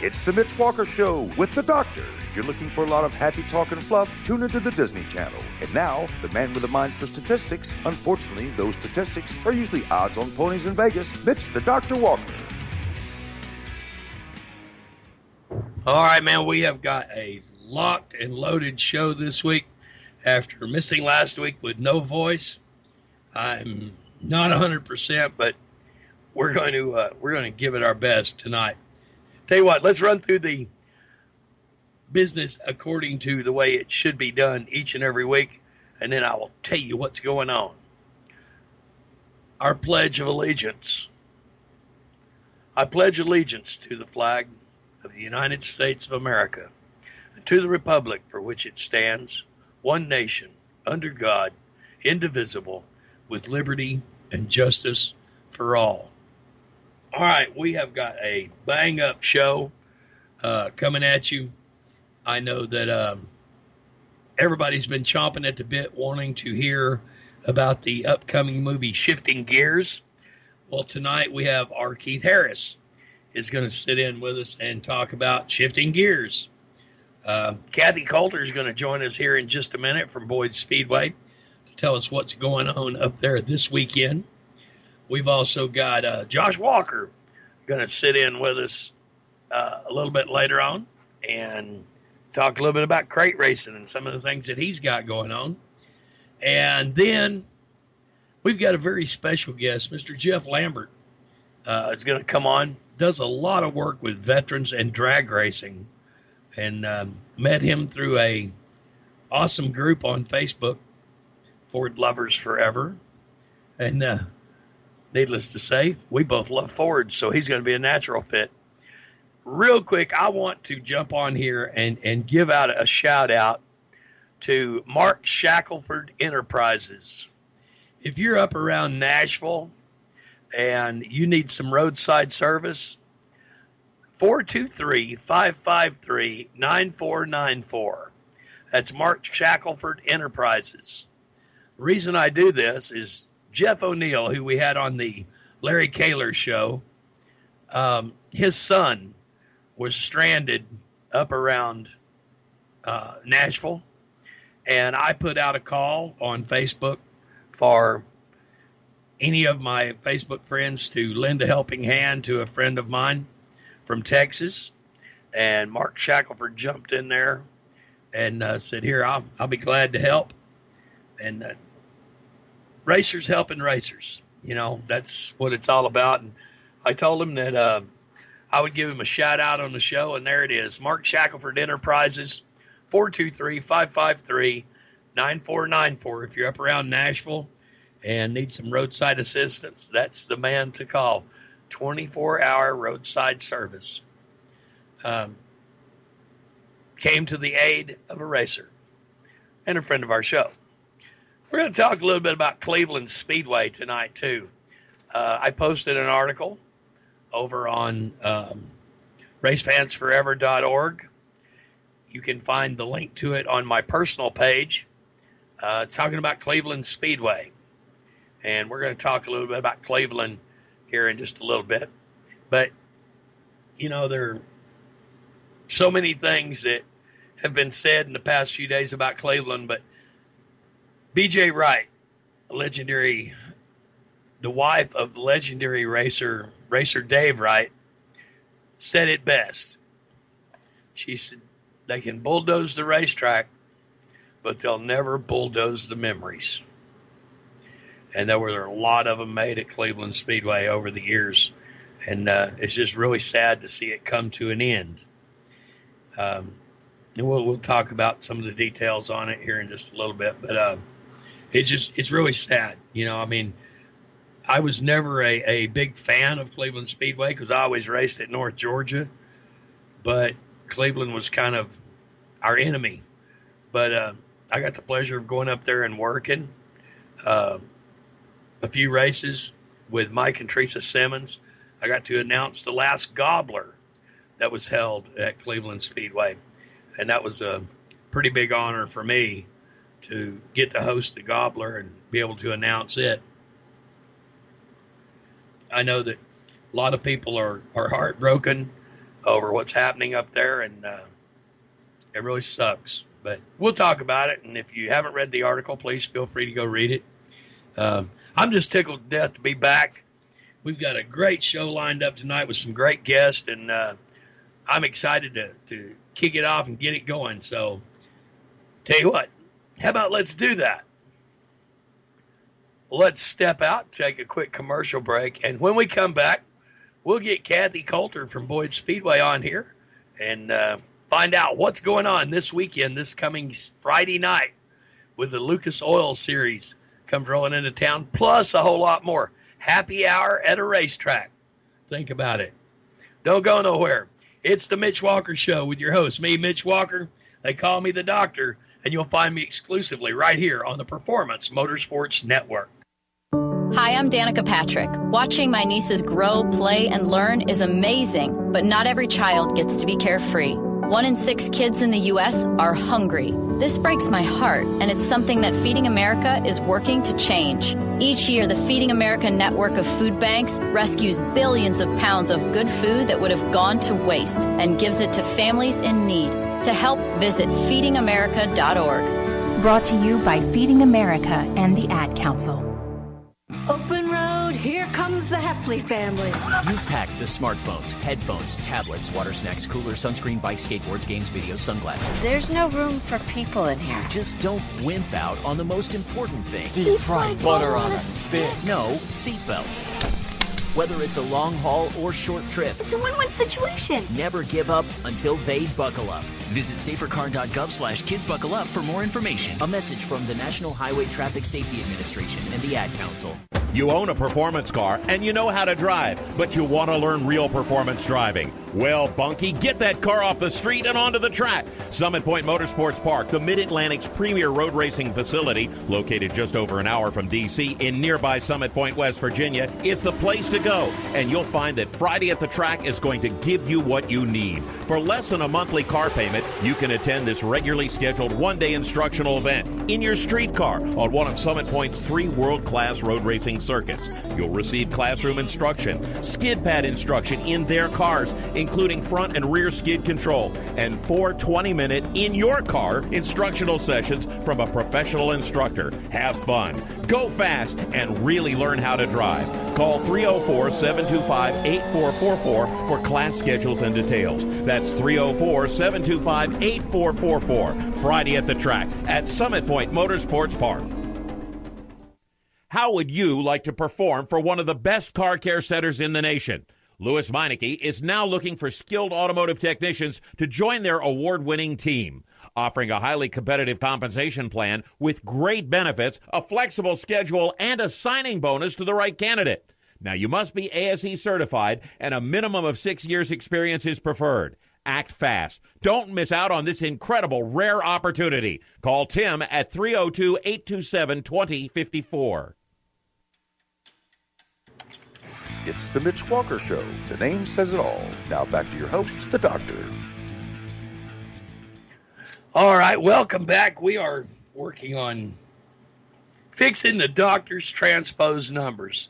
It's the Mitch Walker Show with the Doctor. If you're looking for a lot of happy talk and fluff, tune into the Disney Channel. And now, the man with a mind for statistics. Unfortunately, those statistics are usually odds on ponies in Vegas. Mitch the Dr. Walker. All right, man, we have got a locked and loaded show this week. After missing last week with no voice, I'm not 100%, but we're going to give it our best tonight. Tell you what, let's run through the business according to the way it should be done each and every week, and then I will tell you what's going on. Our Pledge of Allegiance. I pledge allegiance to the flag of the United States of America and to the republic for which it stands, one nation, under God, indivisible, with liberty and justice for all. All right, we have got a bang-up show coming at you. I know that everybody's been chomping at the bit wanting to hear about the upcoming movie Shifting Gears. Well, tonight we have our Keith Harris is going to sit in with us and talk about Shifting Gears. Kathy Coulter is going to join us here in just a minute from Boyd Speedway to tell us what's going on up there this weekend. We've also got Josh Walker going to sit in with us a little bit later on and talk a little bit about crate racing and some of the things that he's got going on. And then we've got a very special guest, Mr. Jeff Lambert, is going to come on, does a lot of work with veterans and drag racing, and met him through a awesome group on Facebook, Ford Lovers Forever. And needless to say, we both love Ford, so he's going to be a natural fit. Real quick, I want to jump on here and give out a shout-out to Mark Shackelford Enterprises. If you're up around Nashville and you need some roadside service, 423-553-9494. That's Mark Shackelford Enterprises. The reason I do this is Jeff O'Neill, who we had on the Larry Kaler show, his son was stranded up around Nashville, and I put out a call on Facebook for any of my Facebook friends to lend a helping hand to a friend of mine from Texas, and Mark Shackelford jumped in there and said, here, I'll be glad to help. And racers helping racers, that's what it's all about. And I told him that I would give him a shout out on the show, and there it is. Mark Shackelford Enterprises, 423-553-9494. If you're up around Nashville and need some roadside assistance, that's the man to call. 24-hour roadside service. Came to the aid of a racer and a friend of our show. We're going to talk a little bit about Cleveland Speedway tonight, too. I posted an article over on racefansforever.org. You can find the link to it on my personal page, talking about Cleveland Speedway. And we're going to talk a little bit about Cleveland here in just a little bit. But, there are so many things that have been said in the past few days about Cleveland, but B.J. Wright, the wife of the legendary racer Dave Wright, said it best. She said, they can bulldoze the racetrack, but they'll never bulldoze the memories. And there were a lot of them made at Cleveland Speedway over the years. And it's just really sad to see it come to an end. And we'll talk about some of the details on it here in just a little bit. But it's really sad. I was never a big fan of Cleveland Speedway because I always raced at North Georgia. But Cleveland was kind of our enemy. But I got the pleasure of going up there and working a few races with Mike and Teresa Simmons. I got to announce the last Gobbler that was held at Cleveland Speedway. And that was a pretty big honor for me to get to host the Gobbler and be able to announce it. I know that a lot of people are heartbroken over what's happening up there, and it really sucks. But we'll talk about it, and if you haven't read the article, please feel free to go read it. I'm just tickled to death to be back. We've got a great show lined up tonight with some great guests, and I'm excited to kick it off and get it going. So, tell you what, how about let's do that? Let's step out, take a quick commercial break, and when we come back, we'll get Kathy Coulter from Boyd Speedway on here and find out what's going on this weekend, this coming Friday night, with the Lucas Oil Series comes rolling into town, plus a whole lot more. Happy hour at a racetrack. Think about it. Don't go nowhere. It's the Mitch Walker Show with your host, me, Mitch Walker. They call me the Doctor, and you'll find me exclusively right here on the Performance Motorsports Network. Hi, I'm Danica Patrick. Watching my nieces grow, play, and learn is amazing, but not every child gets to be carefree. 1 in 6 kids in the U.S. are hungry. This breaks my heart, and it's something that Feeding America is working to change. Each year, the Feeding America network of food banks rescues billions of pounds of good food that would have gone to waste and gives it to families in need. To help, visit feedingamerica.org. Brought to you by Feeding America and the Ad Council. Open road, here comes the Heffley family. You've packed the smartphones, headphones, tablets, water snacks, coolers, sunscreen, bikes, skateboards, games, videos, sunglasses. There's no room for people in here. Just don't wimp out on the most important thing. Deep fried butter on a stick. No, seatbelts. Whether it's a long haul or short trip, It's a win-win situation. never give up until they buckle up. Visit safercar.gov/kidsbuckleup for more information. A message from the National Highway Traffic Safety Administration and the Ad Council. You own a performance car and you know how to drive, but you want to learn real performance driving. Well, Bunky, get that car off the street and onto the track. Summit Point Motorsports Park, the Mid-Atlantic's premier road racing facility, located just over an hour from D.C. in nearby Summit Point, West Virginia, is the place to go. And you'll find that Friday at the track is going to give you what you need. For less than a monthly car payment, you can attend this regularly scheduled one-day instructional event in your street car on one of Summit Point's 3 world-class road racing circuits. You'll receive classroom instruction, skid pad instruction in their cars, including front and rear skid control, and 4 20-minute in-your-car instructional sessions from a professional instructor. Have fun, go fast, and really learn how to drive. Call 304-725-8444 for class schedules and details. That's 304-725-8444. Friday at the track at Summit Point Motorsports Park. How would you like to perform for one of the best car care centers in the nation? Louis Meineke is now looking for skilled automotive technicians to join their award-winning team, offering a highly competitive compensation plan with great benefits, a flexible schedule, and a signing bonus to the right candidate. Now, you must be ASE certified, and a minimum of 6 years' experience is preferred. Act fast. Don't miss out on this incredible, rare opportunity. Call Tim at 302-827-2054. It's the Mitch Walker Show. The name says it all. Now back to your host, the Doctor. All right, welcome back. We are working on fixing the Doctor's transposed numbers.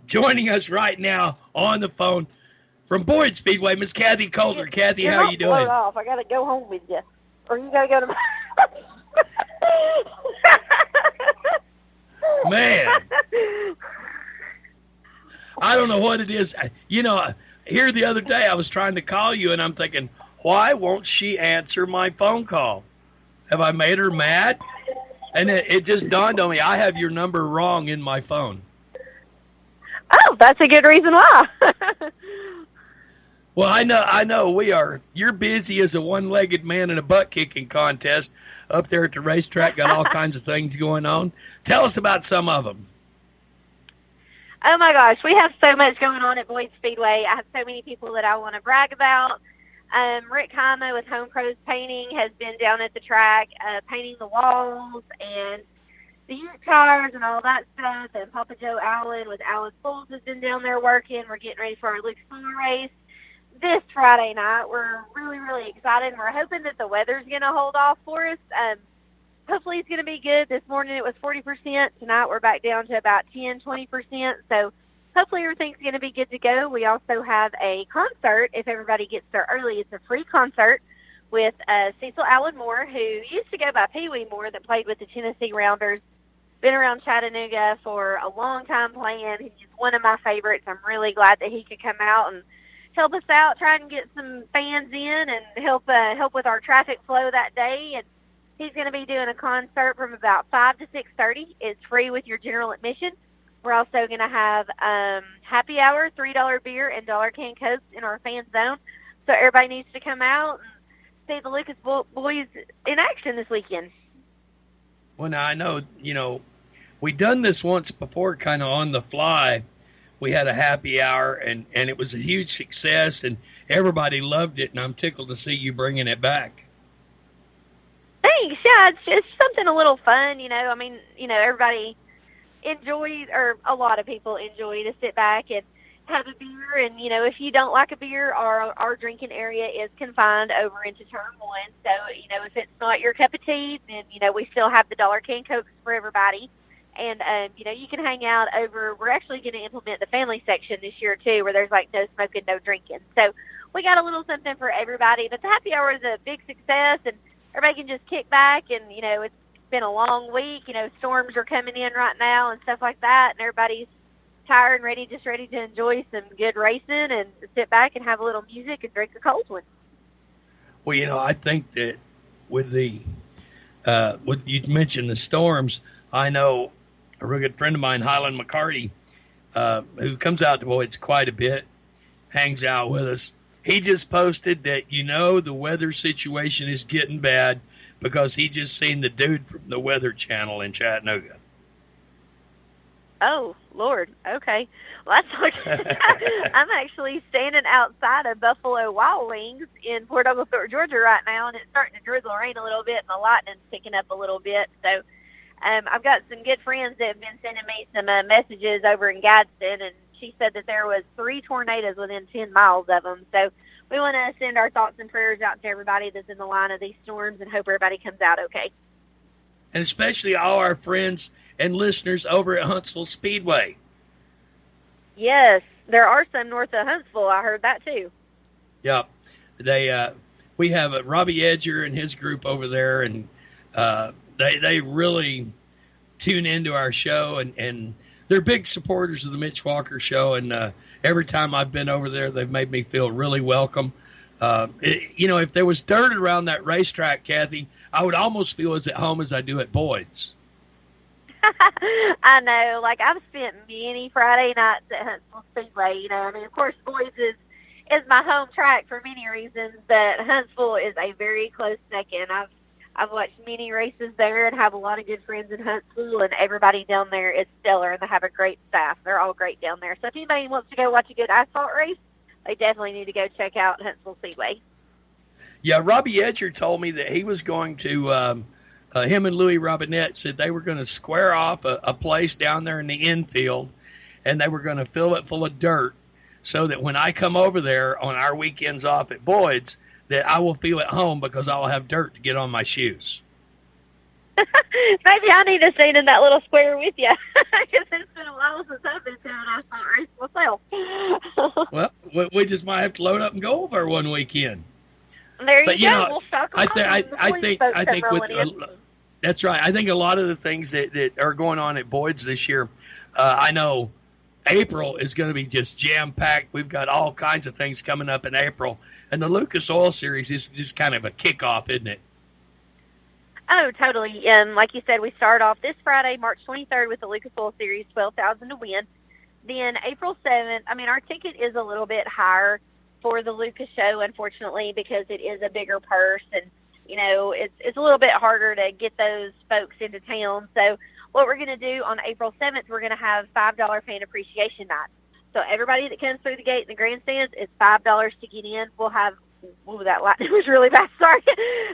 Joining us right now on the phone from Boyd Speedway, Miss Kathy Coulter. Kathy, how you doing? Off. I got to go home with you. Or you got to go to... Man. I don't know what it is. You know, here the other day I was trying to call you, and I'm thinking, why won't she answer my phone call? Have I made her mad? And it just dawned on me, I have your number wrong in my phone. Oh, that's a good reason why. Well, I know you're busy as a one-legged man in a butt-kicking contest up there at the racetrack, got all kinds of things going on. Tell us about some of them. Oh, my gosh. We have so much going on at Boyd Speedway. I have so many people that I want to brag about. Rick Hyma with Home Pros Painting has been down at the track painting the walls and the Ute tires and all that stuff. And Papa Joe Allen with Allen Fools has been down there working. We're getting ready for our Luke Fuller race this Friday night. We're really, really excited. We're hoping that the weather's going to hold off for us. Hopefully it's going to be good. This morning it was 40%. Tonight we're back down to about 10, 20%. So hopefully everything's going to be good to go. We also have a concert. If everybody gets there early, it's a free concert with Cecil Allen Moore, who used to go by Pee Wee Moore, that played with the Tennessee Rounders. Been around Chattanooga for a long time playing. He's one of my favorites. I'm really glad that he could come out and help us out, try and get some fans in and help with our traffic flow that day. And he's going to be doing a concert from about 5 to 6:30. It's free with your general admission. We're also going to have happy hour, $3 beer, and dollar can Cokes in our fan zone. So everybody needs to come out and see the Lucas boys in action this weekend. Well, now I know, we done this once before, kind of on the fly. We had a happy hour, and it was a huge success, and everybody loved it, and I'm tickled to see you bringing it back. Thanks. Yeah, it's just something a little fun, everybody enjoys, or a lot of people enjoy to sit back and have a beer, and, if you don't like a beer, our drinking area is confined over into Turn 1, so, if it's not your cup of tea, then, we still have the dollar can Cokes for everybody. And, you can hang out over, we're actually going to implement the family section this year, too, where there's, no smoking, no drinking. So we got a little something for everybody. But the happy hour is a big success, and everybody can just kick back. And, it's been a long week. Storms are coming in right now and stuff like that. And everybody's tired and ready to enjoy some good racing and sit back and have a little music and drink a cold one. Well, I think that with what you mentioned, the storms, I know a real good friend of mine, Highland McCarty, who comes out to Boyd's quite a bit, hangs out with us. He just posted that, the weather situation is getting bad because he just seen the dude from the Weather Channel in Chattanooga. Oh, Lord. Okay. Well, that's okay. I'm actually standing outside of Buffalo Wild Wings in Port Oglethorpe, Georgia right now, and it's starting to drizzle rain a little bit, and the lightning's picking up a little bit, so I've got some good friends that have been sending me some messages over in Gadsden, and she said that there was 3 tornadoes within 10 miles of them. So we want to send our thoughts and prayers out to everybody that's in the line of these storms and hope everybody comes out okay. And especially all our friends and listeners over at Huntsville Speedway. Yes, there are some north of Huntsville. I heard that too. Yep. We have Robbie Edger and his group over there, and they really tune into our show, and they're big supporters of the Mitch Walker Show, and every time I've been over there, they've made me feel really welcome. If there was dirt around that racetrack, Kathy, I would almost feel as at home as I do at Boyd's. I know. I've spent many Friday nights at Huntsville Speedway. Of course, Boyd's is my home track for many reasons, but Huntsville is a very close second. I've watched many races there and have a lot of good friends in Huntsville, and everybody down there is stellar, and they have a great staff. They're all great down there. So if anybody wants to go watch a good asphalt race, they definitely need to go check out Huntsville Speedway. Yeah, Robbie Edger told me that he was going to, him and Louis Robinette said they were going to square off a place down there in the infield, and they were going to fill it full of dirt so that when I come over there on our weekends off at Boyd's, that I will feel at home because I will have dirt to get on my shoes. Maybe I need to stand in that little square with you because it's been a while since I've been to an asphalt race myself. Well, we just might have to load up and go over one weekend. There you go. We'll stock them I think that's right. I think a lot of the things that are going on at Boyd's this year, I know April is going to be just jam-packed. We've got all kinds of things coming up in April. And the Lucas Oil Series is just kind of a kickoff, isn't it? Oh, totally. And like you said, we start off this Friday, March 23rd, with the Lucas Oil Series, $12,000 to win. Then April 7th, our ticket is a little bit higher for the Lucas show, unfortunately, because it is a bigger purse. And, it's a little bit harder to get those folks into town. So what we're going to do on April 7th, we're going to have $5 fan appreciation night. So everybody that comes through the gate in the grandstands, it's $5 to get in. We'll have, that lightning was really bad, sorry.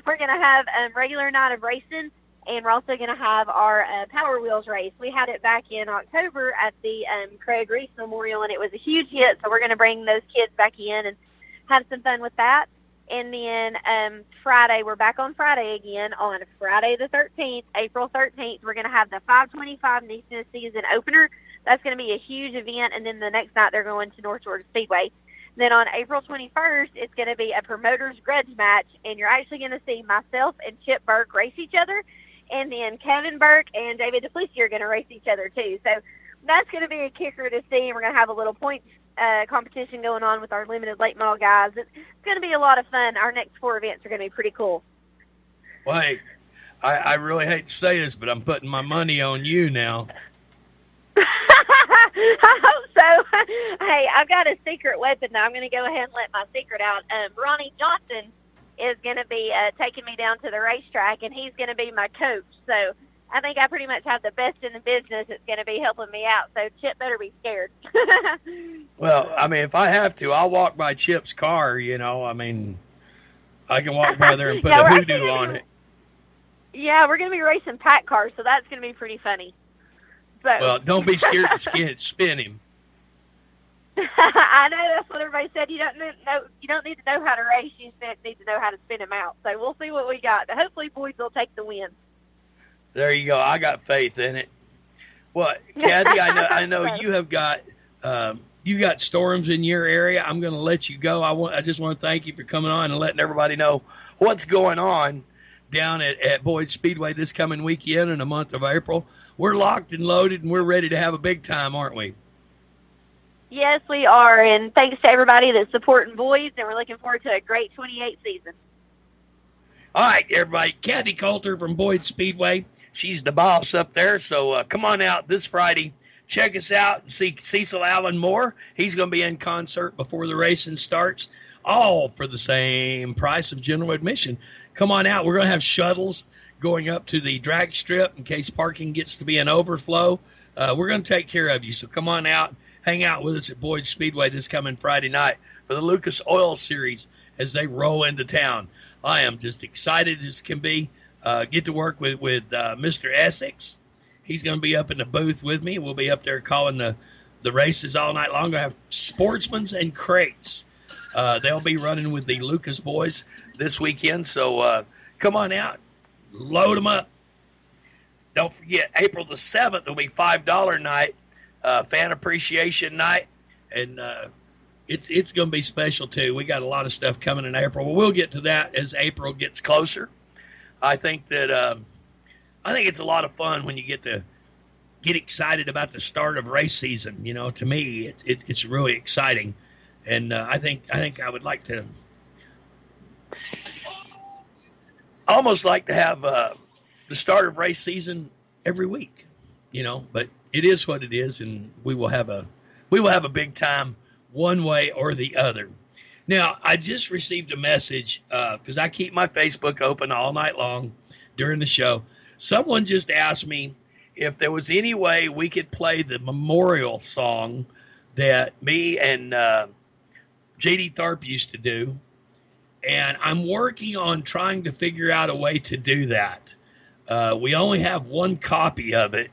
We're going to have a regular night of racing, and we're also going to have our Power Wheels race. We had it back in October at the Craig Reese Memorial, and it was a huge hit, so we're going to bring those kids back in and have some fun with that. And then Friday, we're back on Friday again. On Friday the 13th, April 13th, we're going to have the 525 Nissan season opener. That's going to be a huge event, and then the next night they're going to North Georgia Speedway. Then on April 21st, it's going to be a promoter's grudge match, and you're actually going to see myself and Chip Burke race each other, and then Kevin Burke and David DeFelici are going to race each other too. So that's going to be a kicker to see, and we're going to have a little points competition going on with our limited late model guys. It's going to be a lot of fun. Our next 4 events are going to be pretty cool. Well, hey, I really hate to say this, but I'm putting my money on you now. I hope so. Hey, I've got a secret weapon now. I'm going to go ahead and let my secret out. Ronnie Johnson is going to be taking me down to the racetrack, and he's going to be my coach. So I think I pretty much have the best in the business that's going to be helping me out. So Chip better be scared. Well, I mean, if I have to, I'll walk by Chip's car, you know. I mean, I can walk by there and put a hoodoo on it. Yeah, we're going to be racing pack cars, so that's going to be pretty funny. So. Well, don't be scared to spin him. I know that's what everybody said. You don't need to know how to race. You just need to know how to spin him out. So we'll see what we got. But hopefully, Boyd will take the win. There you go. I got faith in it. Well, Kathy, I know you have got you got storms in your area. I'm going to let you go. I just want to thank you for coming on and letting everybody know what's going on down at Boyd Speedway this coming weekend in the month of April. We're locked and loaded, and we're ready to have a big time, aren't we? Yes, we are, and thanks to everybody that's supporting Boys, and we're looking forward to a great 28 season. All right, everybody. Kathy Coulter from Boyd Speedway. She's the boss up there, so come on out this Friday. Check us out and see Cecil Allen Moore. He's going to be in concert before the racing starts, all for the same price of general admission. Come on out. We're going to have shuttles going up to the drag strip in case parking gets to be an overflow. We're going to take care of you, so come on out. Hang out with us at Boyd Speedway this coming Friday night for the Lucas Oil Series as they roll into town. I am just excited as can be. Get to work with Mr. Essex. He's going to be up in the booth with me. We'll be up there calling the races all night long. I have sportsmans and crates. They'll be running with the Lucas boys this weekend, so come on out. Load them up. Don't forget, April the 7th will be $5 night, fan appreciation night, and it's going to be special too. We got a lot of stuff coming in April. Well, we'll get to that as April gets closer. I think that I think it's a lot of fun when you get excited about the start of race season. You know, to me, it's really exciting, and I think I would like to almost like to have the start of race season every week. You know, but it is what it is, and we will have a big time one way or the other. Now, I just received a message because I keep my Facebook open all night long during the show. Someone just asked me if there was any way we could play the memorial song that me and J.D. Tharp used to do, and I'm working on trying to figure out a way to do that. We only have one copy of it,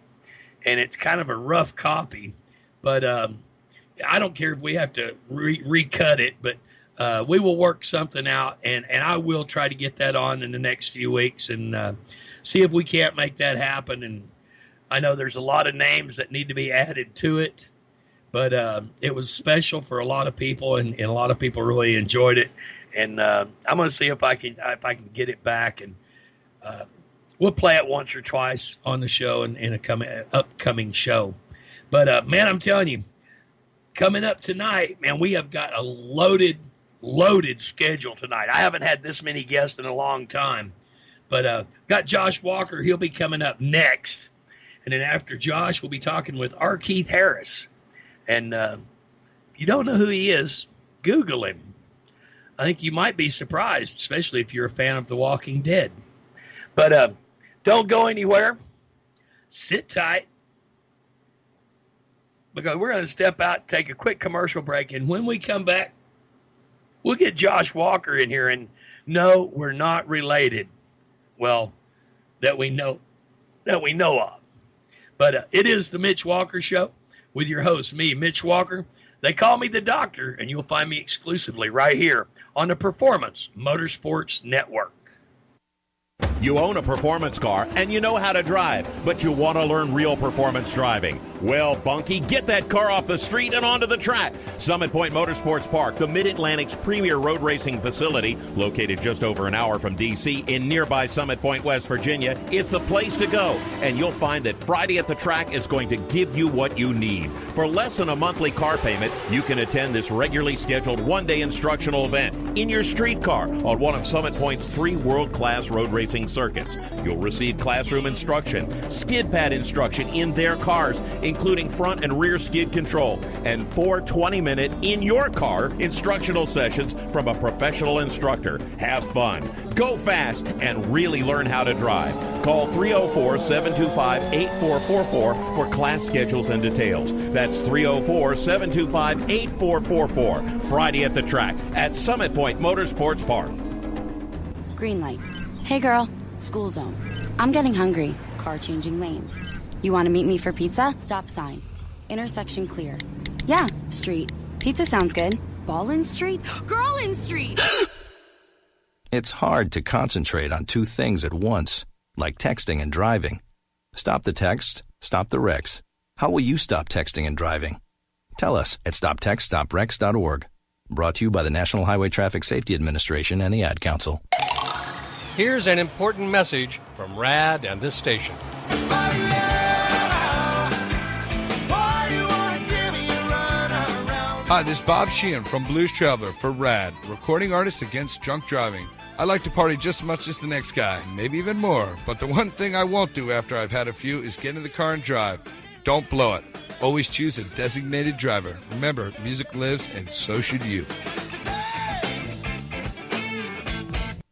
and it's kind of a rough copy, but I don't care if we have to recut it, but we will work something out, and I will try to get that on in the next few weeks and see if we can't make that happen. And I know there's a lot of names that need to be added to it, but it was special for a lot of people, and a lot of people really enjoyed it. And I'm going to see if I can get it back, and we'll play it once or twice on the show and in a upcoming show. But man, I'm telling you, coming up tonight, man, we have got a loaded schedule tonight. I haven't had this many guests in a long time, but got Josh Walker. He'll be coming up next. And then after Josh, we'll be talking with R. Keith Harris. And if you don't know who he is, Google him. I think you might be surprised, especially if you're a fan of The Walking Dead. But don't go anywhere. Sit tight, because we're going to step out and take a quick commercial break. And when we come back, we'll get Josh Walker in here. And no, we're not related. Well, that we know of. But it is the Mitch Walker Show with your host, me, Mitch Walker. They call me the Doctor, and you'll find me exclusively right here on the Performance Motorsports Network. You own a performance car and you know how to drive, but you want to learn real performance driving. Well, Bunky, get that car off the street and onto the track. Summit Point Motorsports Park, the Mid-Atlantic's premier road racing facility, located just over an hour from D.C. in nearby Summit Point, West Virginia, is the place to go. And you'll find that Friday at the Track is going to give you what you need. For less than a monthly car payment, you can attend this regularly scheduled one-day instructional event in your street car on one of Summit Point's 3 world-class road racing circuits. You'll receive classroom instruction, skid pad instruction in their cars, including front and rear skid control, and 4 20-minute in-your-car instructional sessions from a professional instructor. Have fun, go fast, and really learn how to drive. Call 304-725-8444 for class schedules and details. That's 304-725-8444. Friday at the Track at Summit Point Motorsports Park. Green light. Hey girl, school zone. I'm getting hungry. Car changing lanes. You want to meet me for pizza? Stop sign. Intersection clear. Yeah, street. Pizza sounds good. Ball in street? Girl in street! It's hard to concentrate on 2 things at once, like texting and driving. Stop the text, stop the wrecks. How will you stop texting and driving? Tell us at stoptextstopwrecks.org. Brought to you by the National Highway Traffic Safety Administration and the Ad Council. Here's an important message from RAD and this station. Hi, this is Bob Sheehan from Blues Traveler for RAD, recording artists against drunk driving. I like to party just as much as the next guy, maybe even more, but the one thing I won't do after I've had a few is get in the car and drive. Don't blow it. Always choose a designated driver. Remember, music lives, and so should you.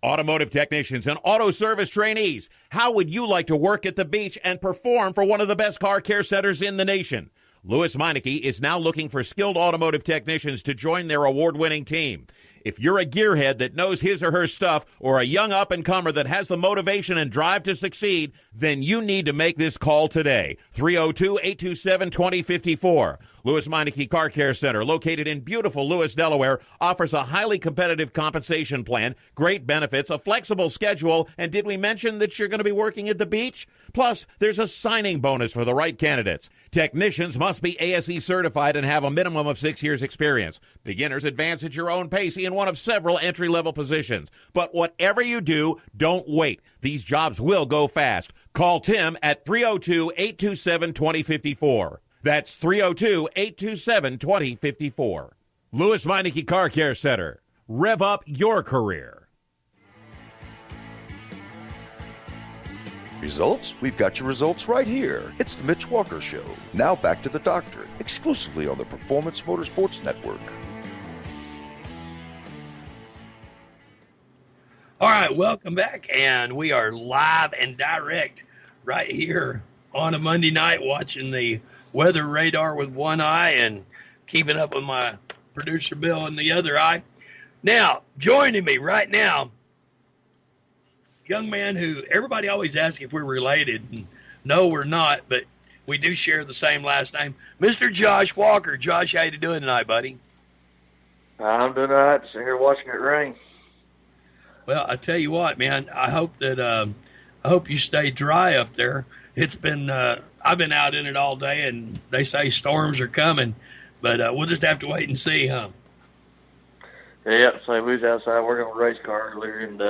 Automotive technicians and auto service trainees, how would you like to work at the beach and perform for one of the best car care centers in the nation? Lewis Meineke is now looking for skilled automotive technicians to join their award-winning team. If you're a gearhead that knows his or her stuff, or a young up-and-comer that has the motivation and drive to succeed, then you need to make this call today. 302-827-2054. Lewis Meineke Car Care Center, located in beautiful Lewis, Delaware, offers a highly competitive compensation plan, great benefits, a flexible schedule, and did we mention that you're going to be working at the beach? Plus, there's a signing bonus for the right candidates. Technicians must be ASE certified and have a minimum of 6 years experience. Beginners advance at your own pace in one of several entry-level positions. But whatever you do, don't wait. These jobs will go fast. Call Tim at 302-827-2054. That's 302-827-2054. Lewis Meineke Car Care Center. Rev up your career. Results? We've got your results right here. It's the Mitch Walker Show. Now back to the doctor, exclusively on the Performance Motorsports Network. All right, welcome back, and we are live and direct right here on a Monday night watching the weather radar with one eye and keeping up with my producer Bill in the other eye. Now, joining me right now, young man who everybody always asks if we're related. And no, we're not, but we do share the same last name. Mr. Josh Walker. Josh, how you doing tonight, buddy? I'm doing all right. Just here watching it rain. Well, I tell you what, man, I hope that I hope you stay dry up there. It's been I've been out in it all day, and they say storms are coming, but we'll just have to wait and see, huh? Yeah, so we was outside working on a race car earlier, and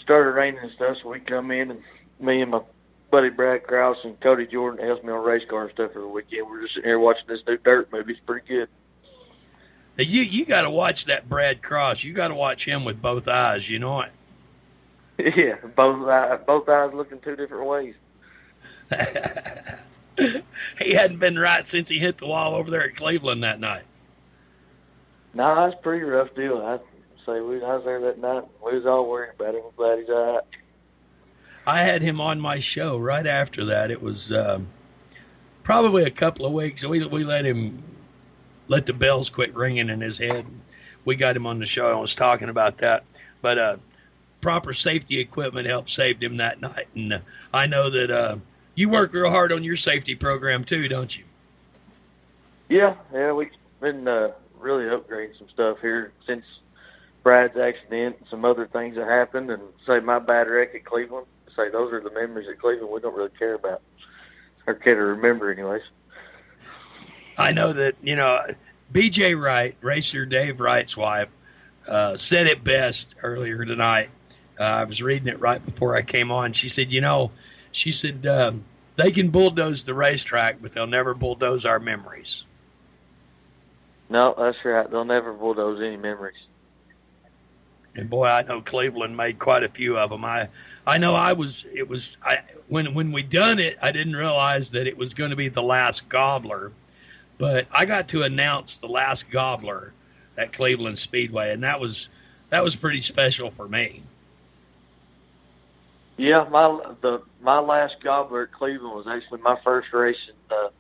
started raining and stuff, so we come in, and me and my buddy Brad Krause and Cody Jordan helps me on race car and stuff for the weekend. We're just sitting here watching this new dirt movie. It's pretty good. Now, you got to watch that Brad Krause. You got to watch him with both eyes, you know it? Yeah, both eyes looking 2 different ways. He hadn't been right since he hit the wall over there at Cleveland that night. No, that's a pretty rough deal. I was there that night. We was all worried about him. I'm glad he's all right. I had him on my show right after that. It was probably a couple of weeks. We let the bells quit ringing in his head. We got him on the show and was talking about that. But proper safety equipment helped save him that night. And I know that you work real hard on your safety program too, don't you? Yeah, we've been really upgrading some stuff here since Brad's accident and some other things that happened, and say my bad wreck at Cleveland. Say those are the memories at Cleveland we don't really care about or care to remember, anyways. I know that B.J. Wright, racer Dave Wright's wife, said it best earlier tonight. I was reading it right before I came on. She said, they can bulldoze the racetrack, but they'll never bulldoze our memories. No, that's right. They'll never bulldoze any memories. And boy, I know Cleveland made quite a few of them. I know when we done it, I didn't realize that it was going to be the last gobbler, but I got to announce the last gobbler at Cleveland Speedway, and that was pretty special for me. Yeah, my last gobbler at Cleveland was actually my first race in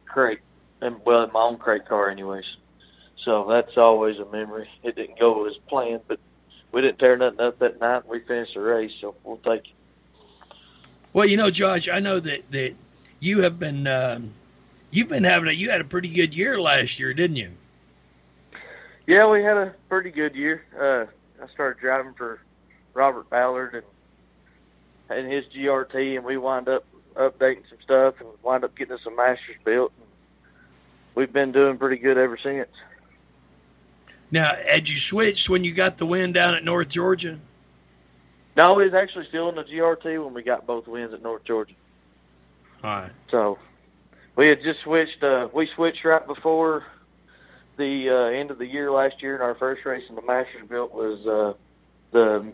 crate, in my own crate car, anyways. So that's always a memory. It didn't go as planned, but we didn't tear nothing up that night. We finished the race, so we'll take it. Well, Josh, I know that you have been you had a pretty good year last year, didn't you? Yeah, we had a pretty good year. I started driving for Robert Ballard and his GRT, and we wound up updating some stuff and wound up getting us some Masters built. And we've been doing pretty good ever since. Now, had you switched when you got the win down at North Georgia? No, we was actually still in the GRT when we got both wins at North Georgia. All right. So we had just switched. We switched right before the end of the year last year, and our first race in the Masters built was the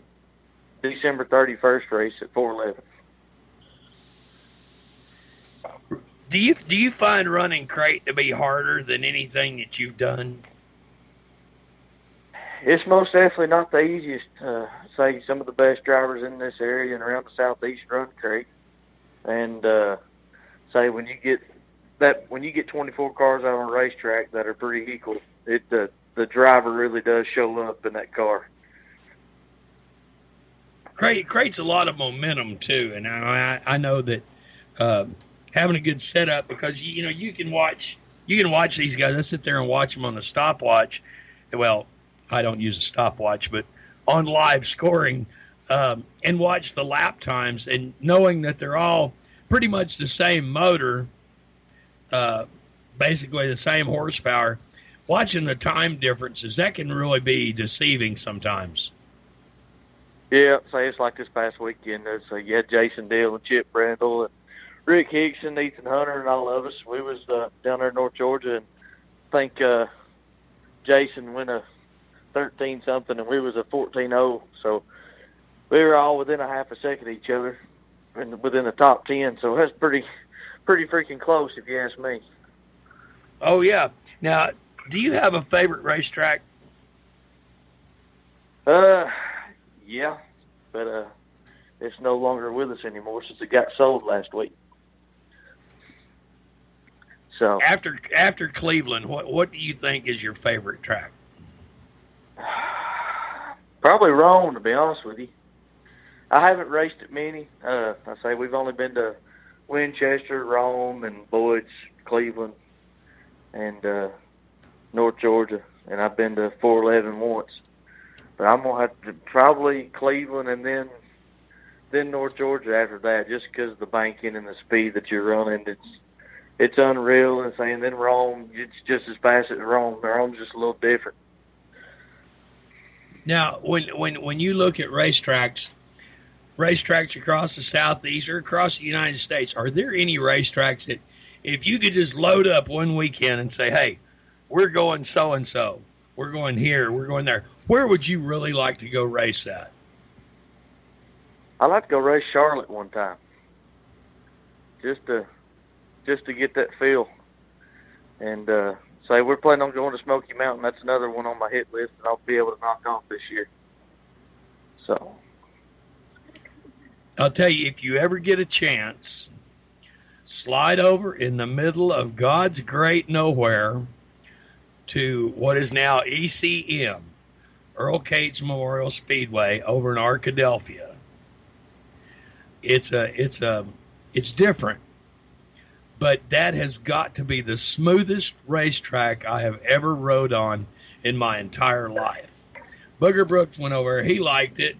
December 31st race at 411. Do you find running crate to be harder than anything that you've done? It's most definitely not the easiest. Say some of the best drivers in this area and around the southeast run crate, and say when you get 24 cars out on a racetrack that are pretty equal, the driver really does show up in that car. Crate's a lot of momentum too, and I know that having a good setup, because you can watch these guys. I sit there and watch them on the stopwatch. Well, I don't use a stopwatch, but on live scoring, and watch the lap times, and knowing that they're all pretty much the same motor, basically the same horsepower, watching the time differences, that can really be deceiving sometimes. Yeah, say it's like this past weekend. So you had Jason Dale and Chip Brandle and Rick Hickson, Ethan Hunter, and all of us. We was down there in North Georgia, and I think Jason went a 13-something, and we was a 14-0. So we were all within a half a second of each other, and within the top 10. So that's pretty freaking close, if you ask me. Oh yeah. Now, do you have a favorite racetrack? Yeah, but it's no longer with us anymore since it got sold last week. So after Cleveland, what do you think is your favorite track? Probably Rome, to be honest with you. I haven't raced at many. I say we've only been to Winchester, Rome, and Boyd's, Cleveland, and North Georgia, and I've been to 411 once. But I'm gonna have to probably Cleveland and then North Georgia after that, just because of the banking and the speed that you're running. It's unreal. And saying then Rome, it's just as fast as Rome. Rome's just a little different. Now, when you look at racetracks across the Southeast or across the United States, are there any racetracks that, if you could just load up one weekend and say, hey, we're going so-and-so, we're going here, we're going there, where would you really like to go race at? I'd like to go race Charlotte one time, just to get that feel. And say we're planning on going to Smoky Mountain. That's another one on my hit list that I'll be able to knock off this year. So I'll tell you, if you ever get a chance, slide over in the middle of God's great nowhere to what is now ECM, Earl Cates Memorial Speedway over in Arkadelphia. It's different, but that has got to be the smoothest racetrack I have ever rode on in my entire life. Booger Brooks went over. He liked it.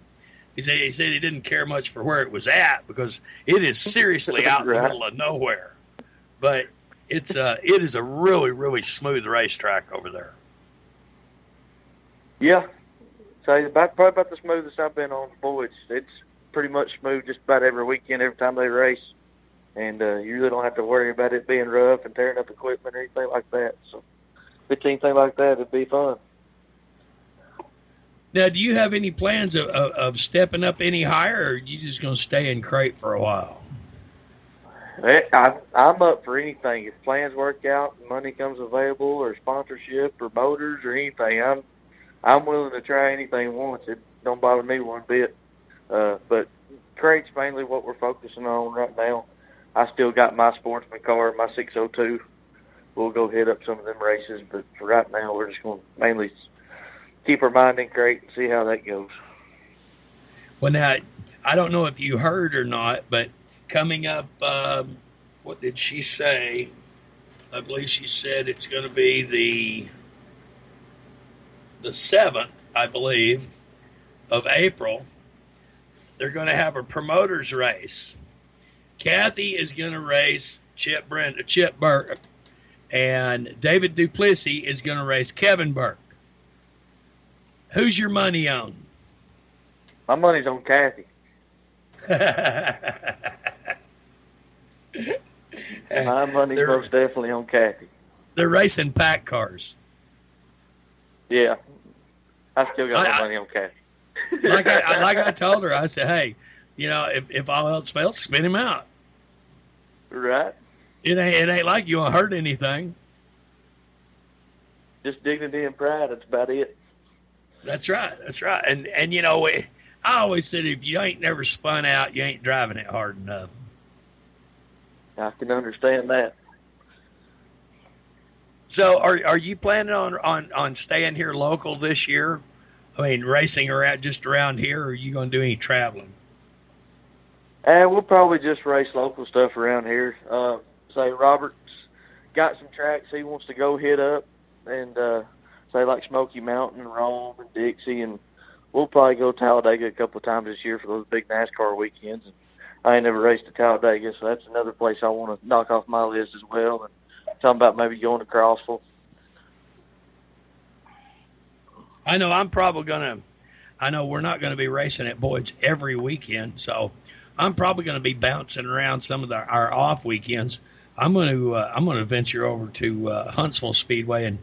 He said he didn't care much for where it was at because it is seriously out in the middle of nowhere. But it is a really, really smooth racetrack over there. Yeah. So probably about the smoothest I've been on Boyd's. It's pretty much smooth just about every weekend, every time they race. And you really don't have to worry about it being rough and tearing up equipment or anything like that. So if it's anything like that, it'd be fun. Now, do you have any plans of stepping up any higher, or are you just going to stay in crate for a while? I'm up for anything. If plans work out, money comes available, or sponsorship, or motors, or anything, I'm willing to try anything once. It don't bother me one bit. But crate's mainly what we're focusing on right now. I still got my sportsman car, my 602. We'll go hit up some of them races, but for right now, we're just going to mainly keep our mind in crate and see how that goes. Well, now, I don't know if you heard or not, but coming up, what did she say? I believe she said it's going to be the 7th, I believe, of April. They're going to have a promoters race. Kathy is going to race Chip Burke, and David Duplessis is going to race Kevin Burke. Who's your money on? My money's on Kathy. My money's most definitely on Kathy. They're racing pack cars. Yeah. I still got my money on Kathy. like I told her, I said, hey, if all else fails, spin him out. Right. It ain't like you won't hurt anything. Just dignity and pride. That's about it. That's right. And I always said if you ain't never spun out, you ain't driving it hard enough. I can understand that. So are you planning on staying here local this year? I mean, racing around here, or are you going to do any traveling? We'll probably just race local stuff around here. Say Robert's got some tracks he wants to go hit up, and say like Smoky Mountain, Rome, and Dixie, and we'll probably go to Talladega a couple of times this year for those big NASCAR weekends. And I ain't never raced at Talladega, so that's another place I want to knock off my list as well. And talking about maybe going to Crossville. I know we're not going to be racing at Boyd's every weekend, so I'm probably going to be bouncing around some of our off weekends. I'm going to venture over to Huntsville Speedway and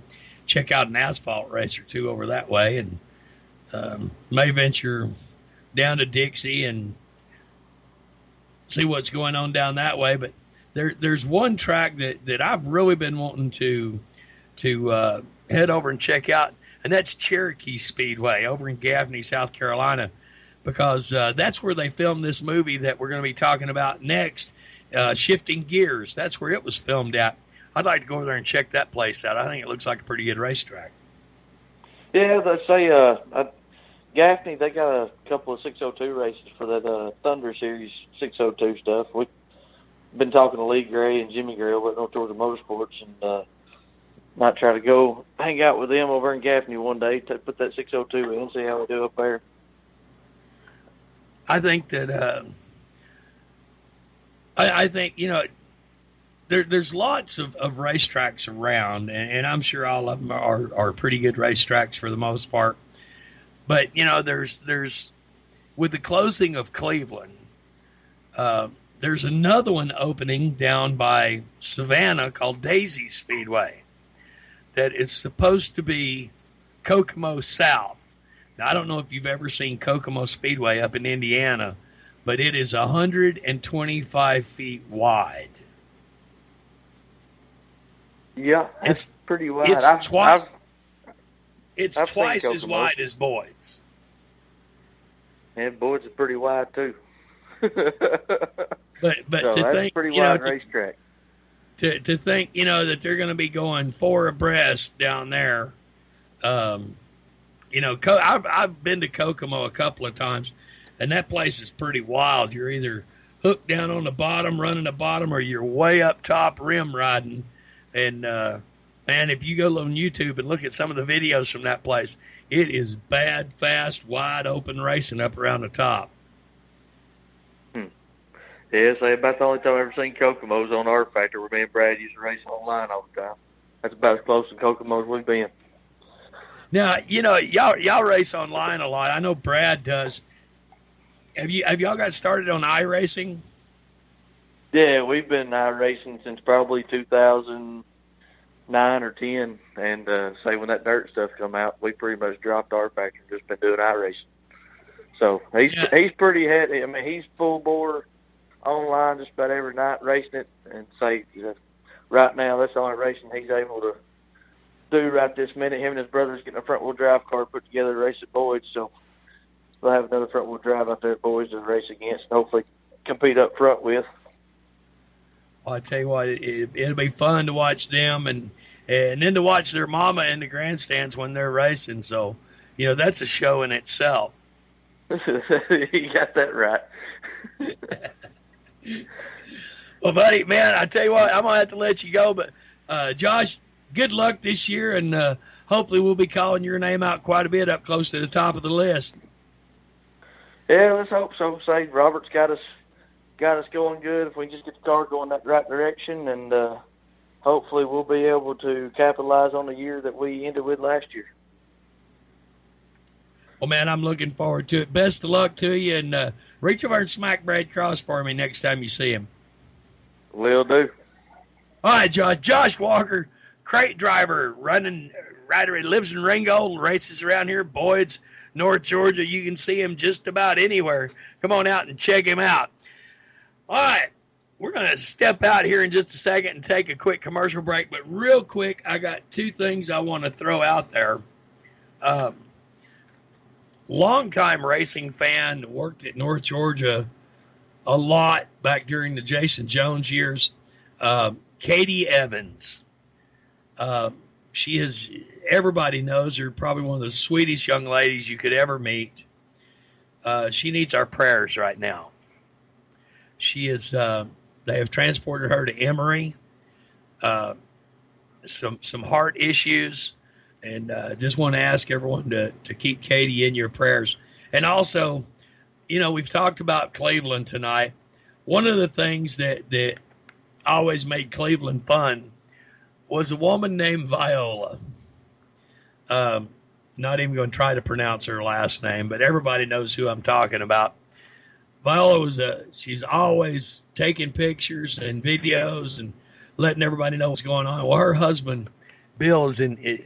check out an asphalt race or two over that way, and may venture down to Dixie and see what's going on down that way. But there's one track that I've really been wanting to head over and check out, and that's Cherokee Speedway over in Gaffney, South Carolina, because that's where they filmed this movie that we're going to be talking about next, Shifting Gears. That's where it was filmed at. I'd like to go over there and check that place out. I think it looks like a pretty good racetrack. Yeah, they say Gaffney, they got a couple of 602 races for that Thunder Series 602 stuff. We've been talking to Lee Gray and Jimmy Gray over at North Georgia Motorsports, and might try to go hang out with them over in Gaffney one day to put that 602 in and see how we do up there. I think that I think, there's lots of racetracks around, and I'm sure all of them are pretty good racetracks for the most part. But, there's with the closing of Cleveland, there's another one opening down by Savannah called Daisy Speedway that is supposed to be Kokomo South. Now, I don't know if you've ever seen Kokomo Speedway up in Indiana, but it is 125 feet wide. Yeah, it's pretty wide. It's twice as wide as Boyd's. And Boyd's is pretty wide too. But so to that's think, a pretty wide racetrack. To think, that they're going to be going 4 abreast down there. I've been to Kokomo a couple of times, and that place is pretty wild. You're either hooked down on the bottom, running the bottom, or you're way up top rim riding. And, Man, if you go on YouTube and look at some of the videos from that place, it is bad, fast, wide open racing up around the top. Yeah, say about the only time I've ever seen Kokomo's on our factor where me and Brad used to race online all the time. That's about as close to Kokomo's we've been. Now, y'all race online a lot. I know Brad does. Have y'all got started on iRacing? Yeah, we've been racing since probably 2009 or 10. And say when that dirt stuff come out, we pretty much dropped our factor and just been doing iRacing. So he's pretty heady. I mean, he's full bore online just about every night racing it. And say right now that's the only racing he's able to do right this minute. Him and his brother's getting a front wheel drive car put together to race at Boyd's. So we'll have another front wheel drive out there at Boyd's to race against and hopefully compete up front with. Well, I tell you what, it'll be fun to watch them and then to watch their mama in the grandstands when they're racing. So, that's a show in itself. You got that right. Well, buddy, man, I tell you what, I'm going to have to let you go. But, Josh, good luck this year, and hopefully we'll be calling your name out quite a bit up close to the top of the list. Yeah, let's hope so. Say Robert's got us going good if we just get the car going that right direction, and hopefully we'll be able to capitalize on the year that we ended with last year. Well, man, I'm looking forward to it. Best of luck to you, and reach over and smack Brad Cross for me next time you see him. Will do. All right, Josh. Josh Walker, crate driver, running rider. He lives in Ringgold, races around here, Boyd's, North Georgia. You can see him just about anywhere. Come on out and check him out. All right, we're going to step out here in just a second and take a quick commercial break. But real quick, I got two things I want to throw out there. Longtime racing fan, worked at North Georgia a lot back during the Jason Jones years. Katie Evans. She is, everybody knows her, probably one of the sweetest young ladies you could ever meet. She needs our prayers right now. She is, they have transported her to Emory, some heart issues, and just want to ask everyone to keep Katie in your prayers. And also, we've talked about Cleveland tonight. One of the things that always made Cleveland fun was a woman named Viola. Not even going to try to pronounce her last name, but everybody knows who I'm talking about. Viola she's always taking pictures and videos and letting everybody know what's going on. Well, her husband, Bill, he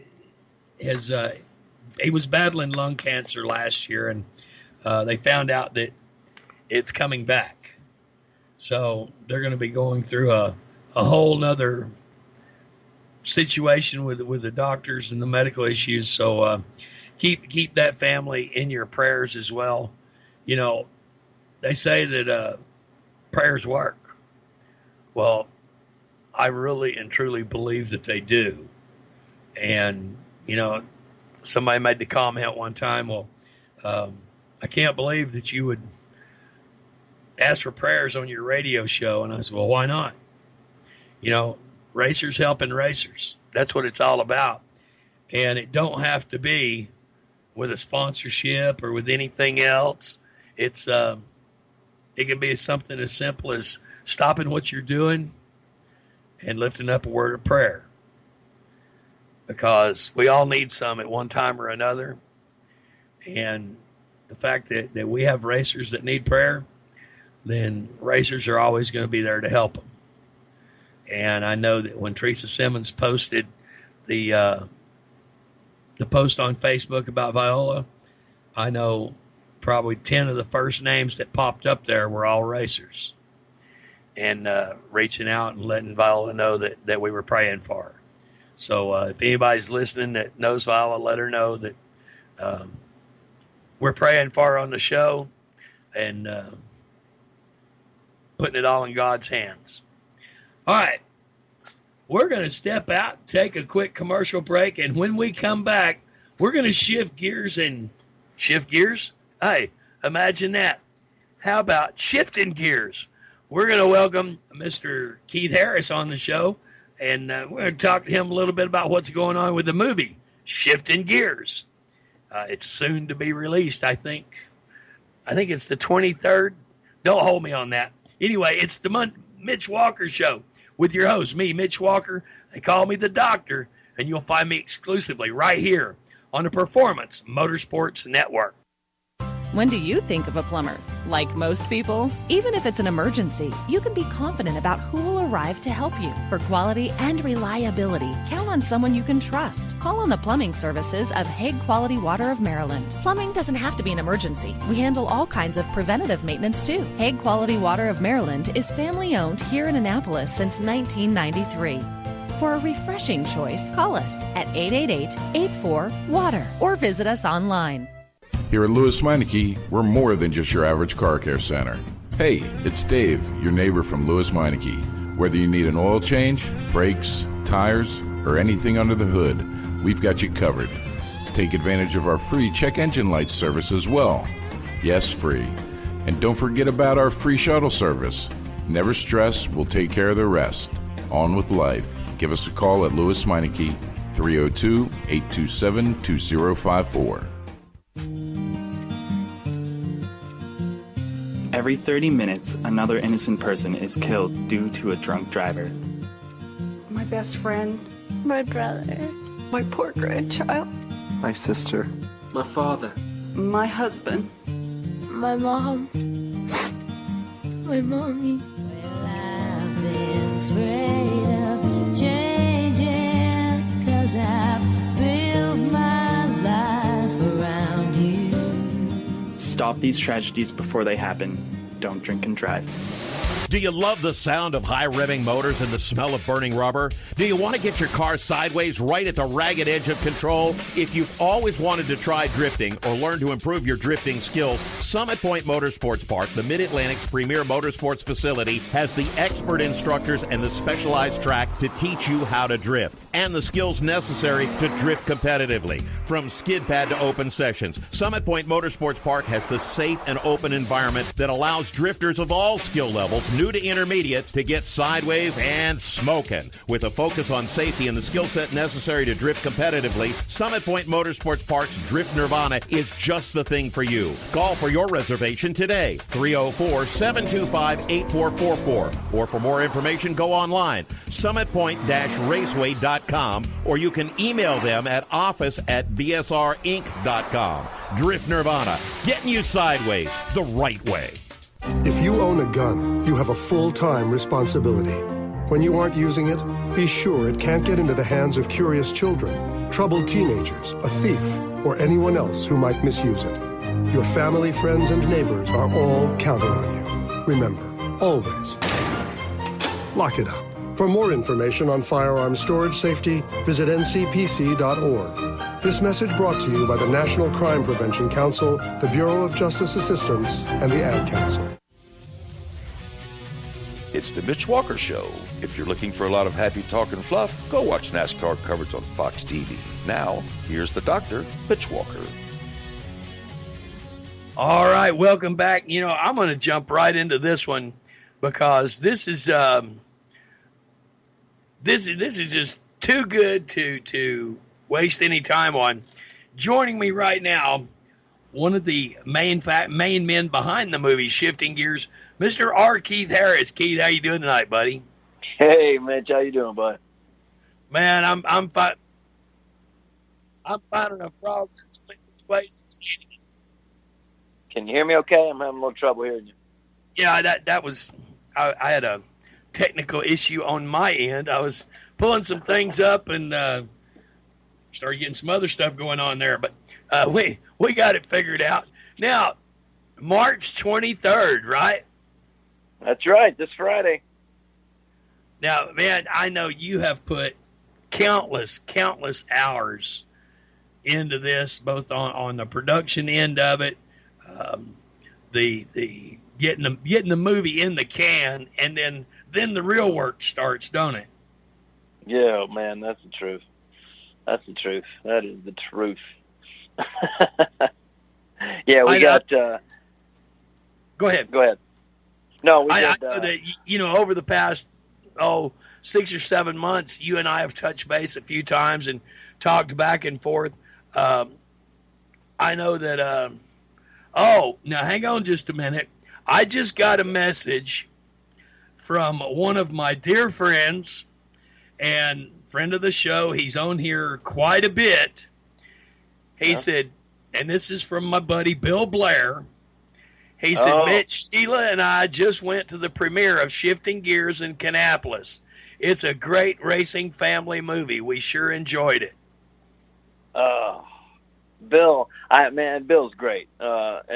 was battling lung cancer last year, and they found out that it's coming back. So they're going to be going through a whole nother situation with the doctors and the medical issues. So keep that family in your prayers as well. They say that prayers work. Well, I really and truly believe that they do. And, somebody made the comment one time, well, I can't believe that you would ask for prayers on your radio show. And I said, well, why not? Racers helping racers. That's what it's all about. And it don't have to be with a sponsorship or with anything else. It can be something as simple as stopping what you're doing and lifting up a word of prayer. Because we all need some at one time or another. And the fact that we have racers that need prayer, then racers are always going to be there to help them. And I know that when Teresa Simmons posted the post on Facebook about Viola, I know probably 10 of the first names that popped up there were all racers. And reaching out and letting Viola know that we were praying for her. So if anybody's listening that knows Viola, let her know that we're praying for her on the show and putting it all in God's hands. All right. We're going to step out, take a quick commercial break, and when we come back, we're going to shift gears. Hey, imagine that. How about shifting gears? We're going to welcome Mr. Keith Harris on the show, and we're going to talk to him a little bit about what's going on with the movie, Shifting Gears. It's soon to be released, I think. I think it's the 23rd. Don't hold me on that. Anyway, it's the Mitch Walker Show with your host, me, Mitch Walker. They call me the Doctor, and you'll find me exclusively right here on the Performance Motorsports Network. When do you think of a plumber? Like most people, even if it's an emergency, you can be confident about who will arrive to help you. For quality and reliability, count on someone you can trust. Call on the plumbing services of Hague Quality Water of Maryland. Plumbing doesn't have to be an emergency. We handle all kinds of preventative maintenance too. Hague Quality Water of Maryland is family-owned here in Annapolis since 1993. For a refreshing choice, call us at 888-84-WATER or visit us online. Here at Lewis Meineke, we're more than just your average car care center. Hey, it's Dave, your neighbor from Lewis Meineke. Whether you need an oil change, brakes, tires, or anything under the hood, we've got you covered. Take advantage of our free check engine light service as well. Yes, free. And don't forget about our free shuttle service. Never stress, we'll take care of the rest. On with life. Give us a call at Lewis Meineke, 302-827-2054. Every 30 minutes, another innocent person is killed due to a drunk driver. My best friend. My brother. My poor grandchild. My sister. My father. My husband. My mom. My mommy. Well, I've been afraid of changing, 'cause I've built my life around you. Stop these tragedies before they happen. Don't drink and drive. Do you love the sound of high-revving motors and the smell of burning rubber? Do you want to get your car sideways right at the ragged edge of control? If you've always wanted to try drifting or learn to improve your drifting skills, Summit Point Motorsports Park, the Mid-Atlantic's premier motorsports facility, has the expert instructors and the specialized track to teach you how to drift and the skills necessary to drift competitively. From skid pad to open sessions, Summit Point Motorsports Park has the safe and open environment that allows drifters of all skill levels, new to intermediate, to get sideways and smoking. With a focus on safety and the skill set necessary to drift competitively, Summit Point Motorsports Park's Drift Nirvana is just the thing for you. Call for your reservation today, 304-725-8444. Or for more information, go online, summitpoint-raceway.com, or you can email them at office@bsrinc.com. Drift Nirvana, getting you sideways the right way. If you own a gun, you have a full-time responsibility. When you aren't using it, be sure it can't get into the hands of curious children, troubled teenagers, a thief, or anyone else who might misuse it. Your family, friends, and neighbors are all counting on you. Remember, always, lock it up. For more information on firearm storage safety, visit ncpc.org. This message brought to you by the National Crime Prevention Council, the Bureau of Justice Assistance, and the Ad Council. It's the Mitch Walker Show. If you're looking for a lot of happy talk and fluff, go watch NASCAR coverage on Fox TV. Now, here's the Dr., Mitch Walker. All right, welcome back. You know, I'm going to jump right into this one because this is just too good to waste any time on. Joining me right now, one of the main men behind the movie Shifting Gears, Mr. R. Keith Harris. Keith, how you doing tonight, buddy? Hey, Mitch, how you doing, bud? Man, I'm finding a frog that's in its place. Can you hear me okay? I'm having a little trouble hearing you. Yeah, that was I had a technical issue on my end. I was pulling some things up and started getting some other stuff going on there, but we got it figured out. Now, March 23rd, right? That's right, this Friday. Now, man, I know you have put countless hours into this, both on the production end of it, the getting the movie in the can, and then the real work starts, don't it? Yeah, man, that's the truth. That's the truth. That is the truth. Yeah, we got. Go ahead. Go ahead. No, I know that over the past 6 or 7 months, you and I have touched base a few times and talked back and forth. I know that, now hang on just a minute. I just got a message from one of my dear friends and friend of the show. He's on here quite a bit. He said, and this is from my buddy Bill Blair. He said, Mitch, Sheila and I just went to the premiere of Shifting Gears in Kannapolis. It's a great racing family movie. We sure enjoyed it. Bill, Bill's great. That's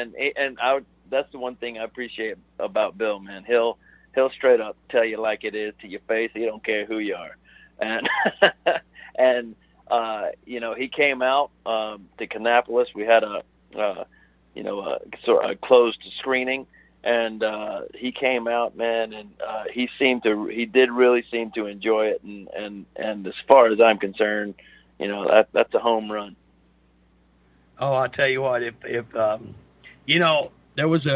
the one thing I appreciate about Bill, man. He'll straight up tell you like it is to your face. He don't care who you are. And he came out to Kannapolis. We had a closed screening, and he came out, man, and he did really seem to enjoy it. And as far as I'm concerned, that's a home run. Oh, I'll tell you what, if there was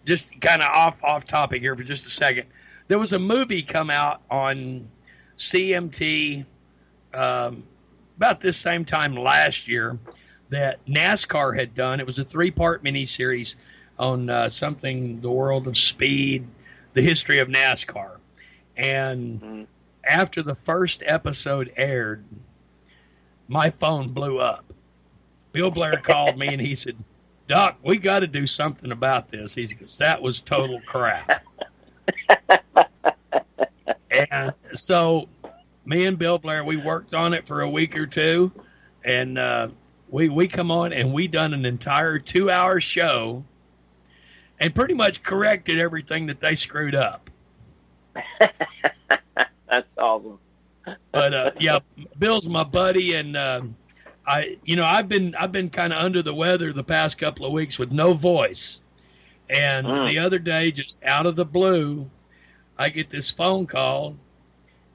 just kind of off topic here for just a second. There was a movie come out on CMT about this same time last year that NASCAR had done. It was a 3-part miniseries on the world of speed, the history of NASCAR. And after the first episode aired, my phone blew up. Bill Blair called me and he said, Doc, we got to do something about this. He goes, that was total crap. And so me and Bill Blair, we worked on it for a week or two, and we come on and we done an entire 2-hour show and pretty much corrected everything that they screwed up. That's awesome. But Bill's my buddy, and I've been kind of under the weather the past couple of weeks with no voice. And the other day, just out of the blue, I get this phone call,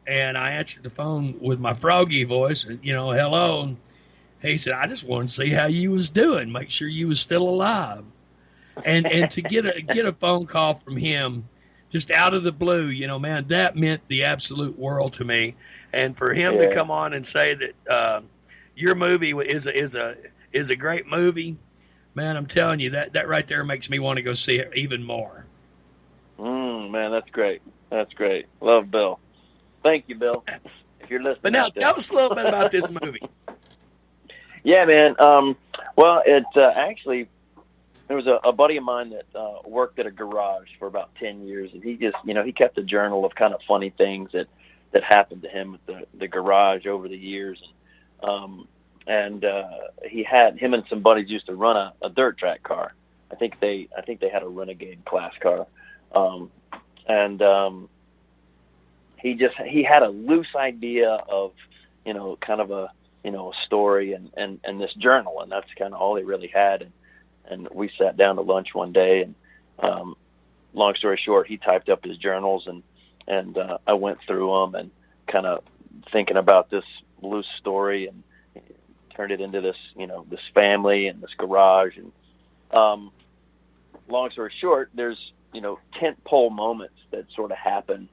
and I answered the phone with my froggy voice, and, hello. And he said, I just wanted to see how you was doing, make sure you was still alive. And to get a phone call from him just out of the blue, man, that meant the absolute world to me. And for him to come on and say that your movie is a great movie, man, I'm telling you, that right there makes me want to go see it even more. Man, that's great. That's great. Love Bill. Thank you, Bill, if you're listening. But now tell us a little bit about this movie. Yeah, man. Well, it actually, there was a buddy of mine that worked at a garage for about 10 years, and he just, he kept a journal of kind of funny things that happened to him at the garage over the years. And him and some buddies used to run a dirt track car. I think they had a Renegade class car. He had a loose idea of, kind of a story and this journal, and that's kind of all he really had. And we sat down to lunch one day, and long story short, he typed up his journals, and I went through them and kind of thinking about this loose story and turned it into this, this family and this garage. And long story short, there's, tent pole moments that sort of happen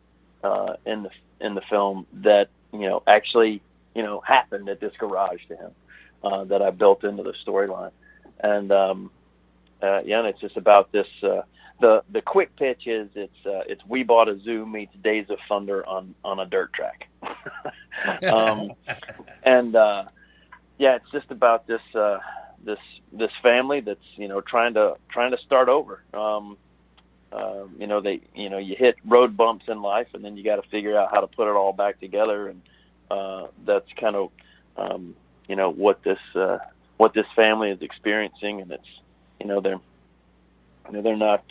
in the film that, actually, happened at this garage to him that I built into the storyline. And and it's just about this. The quick pitch is it's We Bought a Zoo meets Days of Thunder on a dirt track. It's just about this family that's trying to start over. You hit road bumps in life, and then you got to figure out how to put it all back together, and that's kind of what this family is experiencing, and it's they're not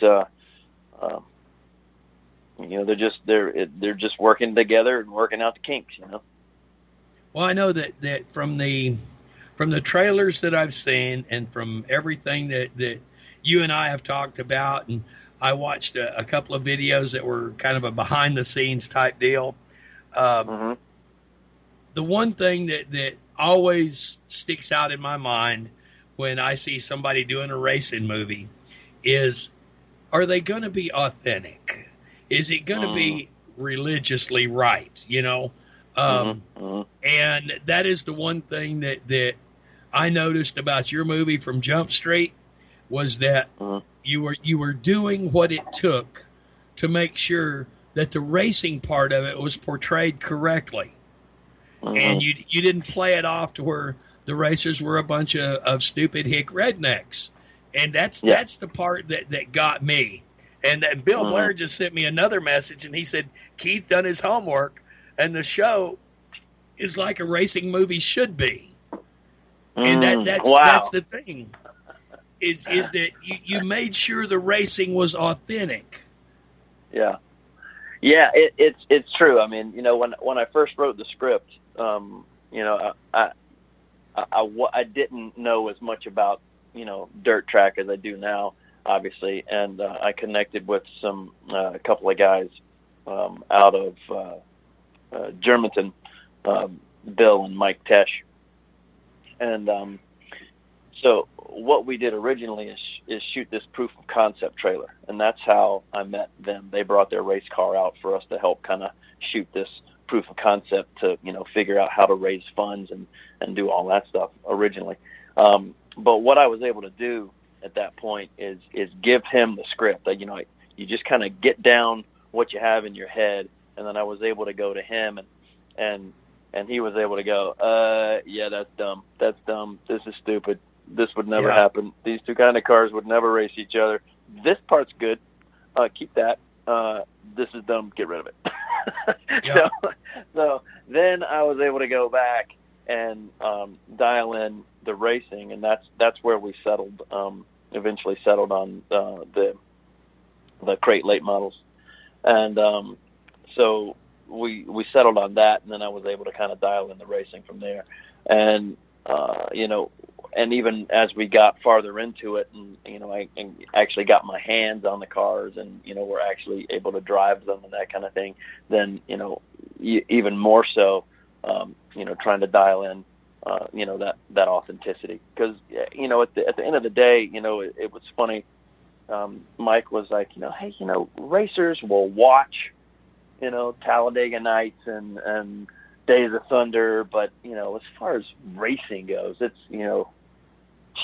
they're just working together and working out the kinks. Well, I know that from the trailers that I've seen and from everything that you and I have talked about, and I watched a couple of videos that were kind of a behind-the-scenes type deal. The one thing that always sticks out in my mind when I see somebody doing a racing movie is, are they going to be authentic? Is it going to be religiously right, and that is the one thing that I noticed about your movie from Jump Street was that you were doing what it took to make sure that the racing part of it was portrayed correctly. And you didn't play it off to where the racers were a bunch of stupid hick rednecks. And that's the part that got me. And Bill Blair just sent me another message, and he said Keith done his homework, and the show is like a racing movie should be. And that's the thing, is that you made sure the racing was authentic. Yeah. Yeah, it's true. I mean, when I first wrote the script, I didn't know as much about, dirt track as I do now, obviously. And I connected with a couple of guys out of Germantown, Bill and Mike Tesh. And so what we did originally is shoot this proof of concept trailer, and that's how I met them. They brought their race car out for us to help kind of shoot this proof of concept to figure out how to raise funds and do all that stuff originally. But what I was able to do at that point is give him the script. You just kind of get down what you have in your head, and then I was able to go to him and he was able to go, yeah, that's dumb. That's dumb. This is stupid. This would never happen. These two kind of cars would never race each other. This part's good. Keep that. This is dumb. Get rid of it. So then I was able to go back and dial in the racing, and that's where we settled. Eventually settled on the crate late models, and so we settled on that, and then I was able to kind of dial in the racing from there, and and even as we got farther into it, and I actually got my hands on the cars, and we're actually able to drive them and that kind of thing, then even more so, trying to dial in that authenticity, because at the end of the day, it was funny. Mike was like, hey, racers will watch Talladega Nights and Days of Thunder, but as far as racing goes, it's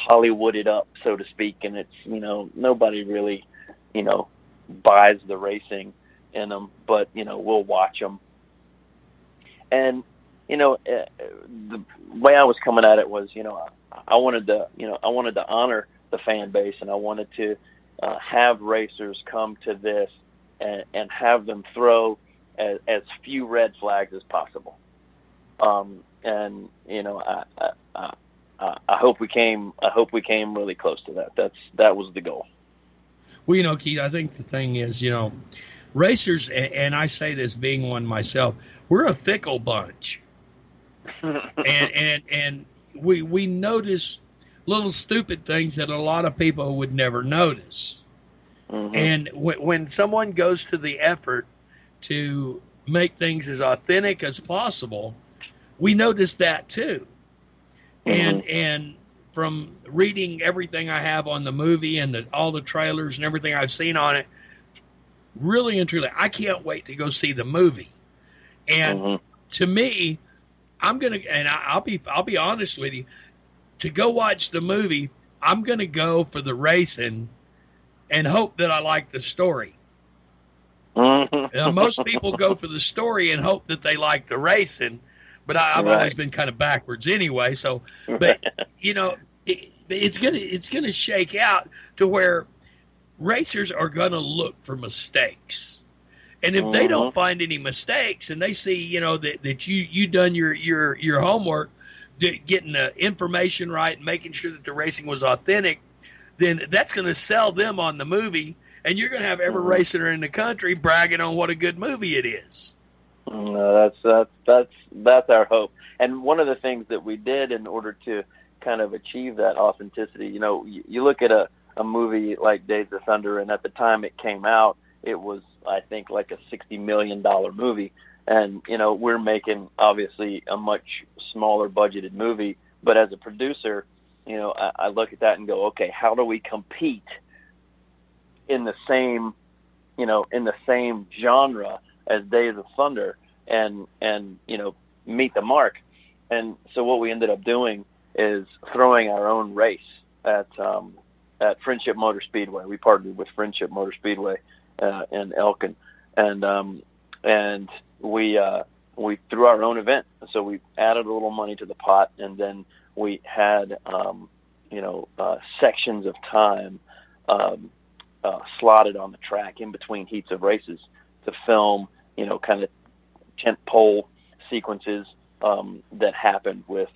Hollywooded up, so to speak, and it's nobody really buys the racing in them, but we'll watch them. And the way I was coming at it was I wanted to honor the fan base, and I wanted to have racers come to this and have them throw as few red flags as possible. And I hope we came really close to that. That was the goal. Well, Keith, I think the thing is, racers, and I say this being one myself, we're a fickle bunch. and we notice little stupid things that a lot of people would never notice. Mm-hmm. And when someone goes to the effort to make things as authentic as possible, we notice that too. Mm-hmm. And from reading everything I have on the movie and all the trailers and everything I've seen on it, really and truly, I can't wait to go see the movie. And to me, I'm gonna, and I'll be honest with you, to go watch the movie, I'm gonna go for the racing and hope that I like the story. Most people go for the story and hope that they like the racing, but I've always been kind of backwards anyway. So, but it's gonna shake out to where racers are gonna look for mistakes, and if they don't find any mistakes, and they see that you done your homework, getting the information right, and making sure that the racing was authentic, then that's going to sell them on the movie, and you're going to have every racer in the country bragging on what a good movie it is. That's our hope. And one of the things that we did in order to kind of achieve that authenticity, you look at a movie like Days of Thunder, and at the time it came out, it was, I think, like a $60 million movie. And, we're making, obviously, a much smaller budgeted movie. But as a producer, I look at that and go, okay, how do we compete in the same genre as Days of Thunder and meet the mark. And so what we ended up doing is throwing our own race at Friendship Motor Speedway. We partnered with Friendship Motor Speedway in Elkin, and we threw our own event. So we added a little money to the pot, and then we had sections of time slotted on the track in between heats of races to film, kind of tent pole sequences that happened with,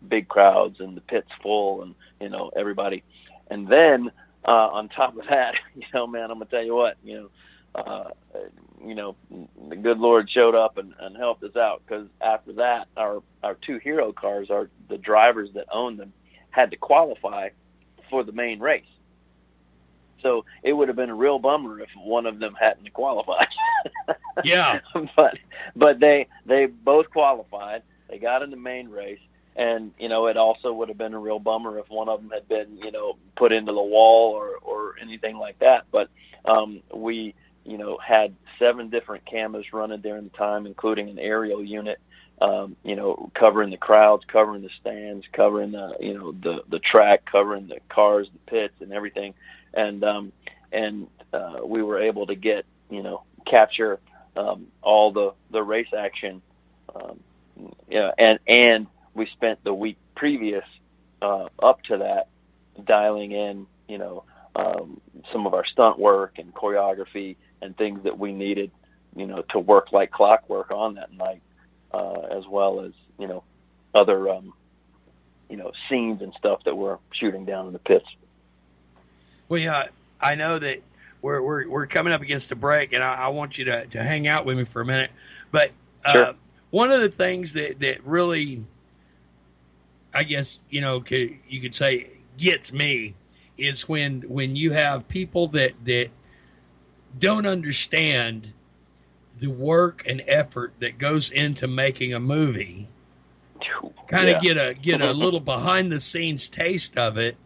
big crowds and the pits full and, everybody. And then on top of that, man, I'm going to tell you what, the good Lord showed up and helped us out, because after that, our two hero cars, the drivers that owned them, had to qualify for the main race. So it would have been a real bummer if one of them hadn't qualified. Yeah. But they both qualified. They got in the main race, and it also would have been a real bummer if one of them had been put into the wall or anything like that. But we had 7 different cameras running during the time, including an aerial unit, covering the crowds, covering the stands, covering the track, covering the cars, the pits, and everything. And we were able to get, capture all the race action. And we spent the week previous up to that dialing in, some of our stunt work and choreography and things that we needed, to work like clockwork on that night, as well as, other, scenes and stuff that we're shooting down in the pits. Well, yeah, I know that we're coming up against a break, and I want you to hang out with me for a minute. But sure. One of the things that really, I guess, you could say gets me is when you have people that don't understand the work and effort that goes into making a movie, kind of get a little behind the scenes taste of it.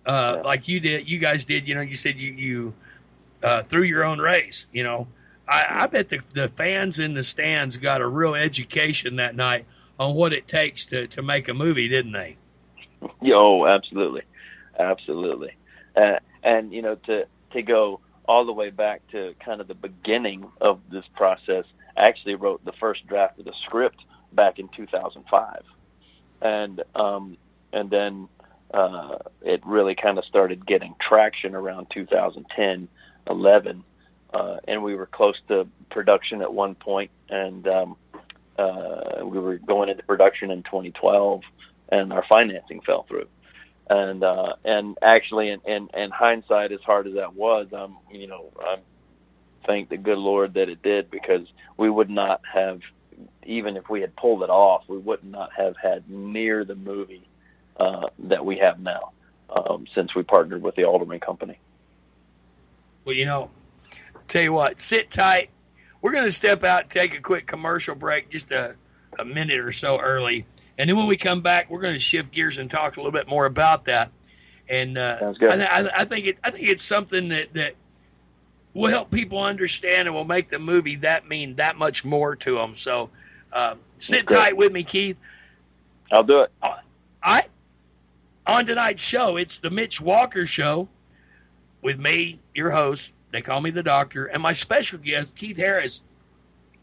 Like you guys did, you said you threw your own race, I bet the fans in the stands got a real education that night on what it takes to make a movie, didn't they? Oh, absolutely. Absolutely. And, to go all the way back to kind of the beginning of this process, I actually wrote the first draft of the script back in 2005. And then it really kind of started getting traction around 2010, 11. And we were close to production at one point, and we were going into production in 2012, and our financing fell through. And actually, in hindsight, as hard as that was, I thank the good Lord that it did, because we would not have, even if we had pulled it off, we would not have had near the movie that we have now, since we partnered with the Alderman Company. Well, tell you what, sit tight. We're going to step out and take a quick commercial break, just a minute or so early. And then when we come back, we're going to shift gears and talk a little bit more about that. And sounds good. I think it's something that will help people understand and will make the movie mean that much more to them. So sit tight with me, Keith. I'll do it. On tonight's show, it's the Mitch Walker Show with me, your host. They call me the Doctor, and my special guest, Keith Harris,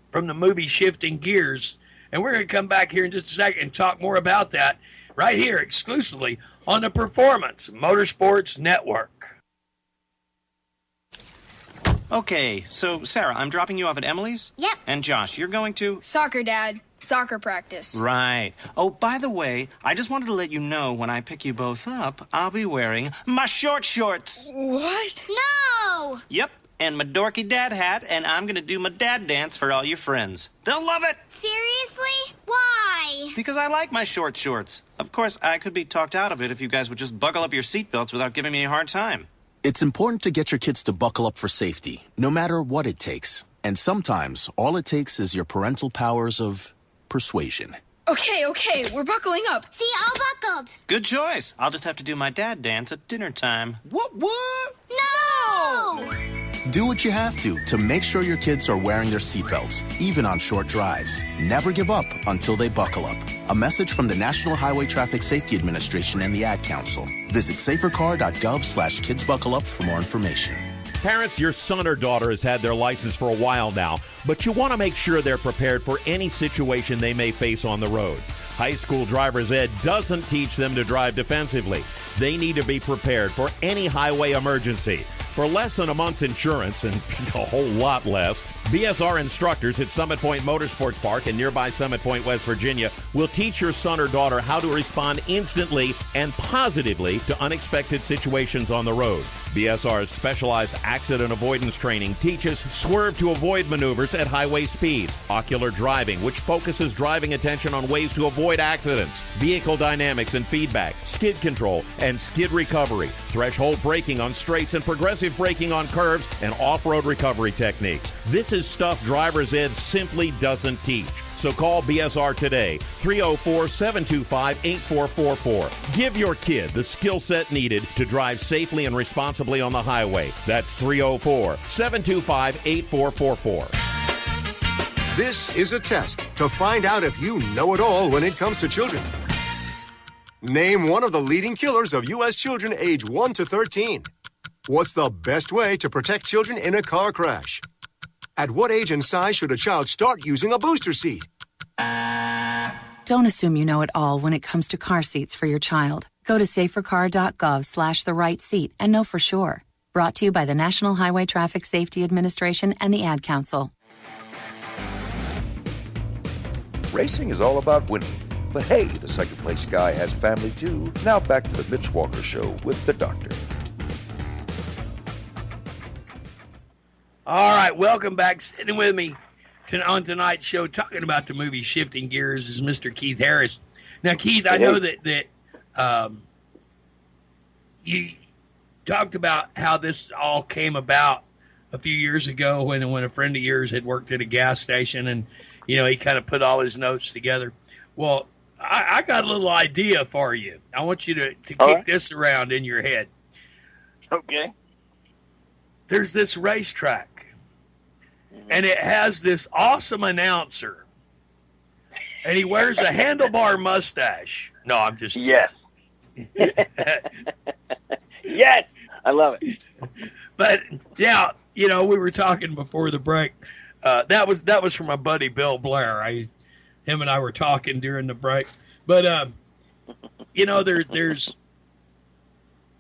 from the movie Shifting Gears. And we're going to come back here in just a second and talk more about that right here exclusively on the Performance Motorsports Network. Okay, so Sarah, I'm dropping you off at Emily's? Yep. And Josh, you're going to? Soccer, Dad. Soccer practice. Right. Oh, by the way, I just wanted to let you know when I pick you both up, I'll be wearing my short shorts. What? No! Yep, and my dorky dad hat, and I'm going to do my dad dance for all your friends. They'll love it! Seriously? Why? Because I like my short shorts. Of course, I could be talked out of it if you guys would just buckle up your seatbelts without giving me a hard time. It's important to get your kids to buckle up for safety, no matter what it takes. And sometimes, all it takes is your parental powers of persuasion. Okay, we're buckling up. See, all buckled. Good choice. I'll just have to do my dad dance at dinner time. What? No! Do what you have to make sure your kids are wearing their seatbelts, even on short drives. Never give up until they buckle up. A message from the National Highway Traffic Safety Administration and the Ad Council. Visit safercar.gov/kidsbuckleup for more information. Parents, your son or daughter has had their license for a while now, but you want to make sure they're prepared for any situation they may face on the road. High school driver's ed doesn't teach them to drive defensively. They need to be prepared for any highway emergency. For less than a month's insurance, and a whole lot less, BSR instructors at Summit Point Motorsports Park in nearby Summit Point, West Virginia, will teach your son or daughter how to respond instantly and positively to unexpected situations on the road. BSR's specialized accident avoidance training teaches swerve to avoid maneuvers at highway speed, ocular driving, which focuses driving attention on ways to avoid accidents, vehicle dynamics and feedback, skid control and skid recovery, threshold braking on straights and progressive braking on curves, and off-road recovery techniques. This is stuff driver's ed simply doesn't teach. So call BSR today, 304-725-8444. Give your kid the skill set needed to drive safely and responsibly on the highway. That's 304-725-8444. This is a test to find out if you know it all when it comes to children. Name one of the leading killers of U.S. children age 1 to 13. What's the best way to protect children in a car crash? At what age and size should a child start using a booster seat? Don't assume you know it all when it comes to car seats for your child. Go to safercar.gov/the-right-seat and know for sure. Brought to you by the National Highway Traffic Safety Administration and the Ad Council. Racing is all about winning. But hey, the second place guy has family too. Now back to the Mitch Walker Show with the doctor. All right, welcome back. Sitting with me on tonight's show talking about the movie Shifting Gears is Mr. Keith Harris. Now, Keith, I know that you talked about how this all came about a few years ago when a friend of yours had worked at a gas station and, you know, he kind of put all his notes together. Well, I got a little idea for you. I want you to kick this around in your head. Okay. There's this racetrack, and it has this awesome announcer, and he wears a handlebar mustache. No, I'm just... Yes. Yes, I love it. But, yeah, you know, we were talking before the break. That was from my buddy Bill Blair. Him and I were talking during the break. But, you know, there's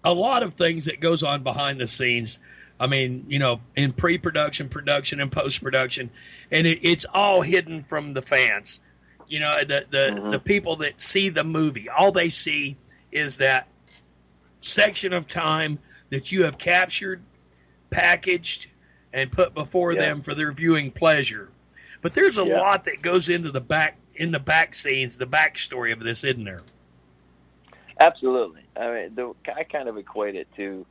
a lot of things that goes on behind the scenes. I mean, you know, in pre-production, production, and post-production, and it's all hidden from the fans. You know, the people that see the movie, all they see is that section of time that you have captured, packaged, and put before them for their viewing pleasure. But there's a lot that goes into the back scenes, the backstory of this, isn't there? Absolutely. I mean, I kind of equate it to,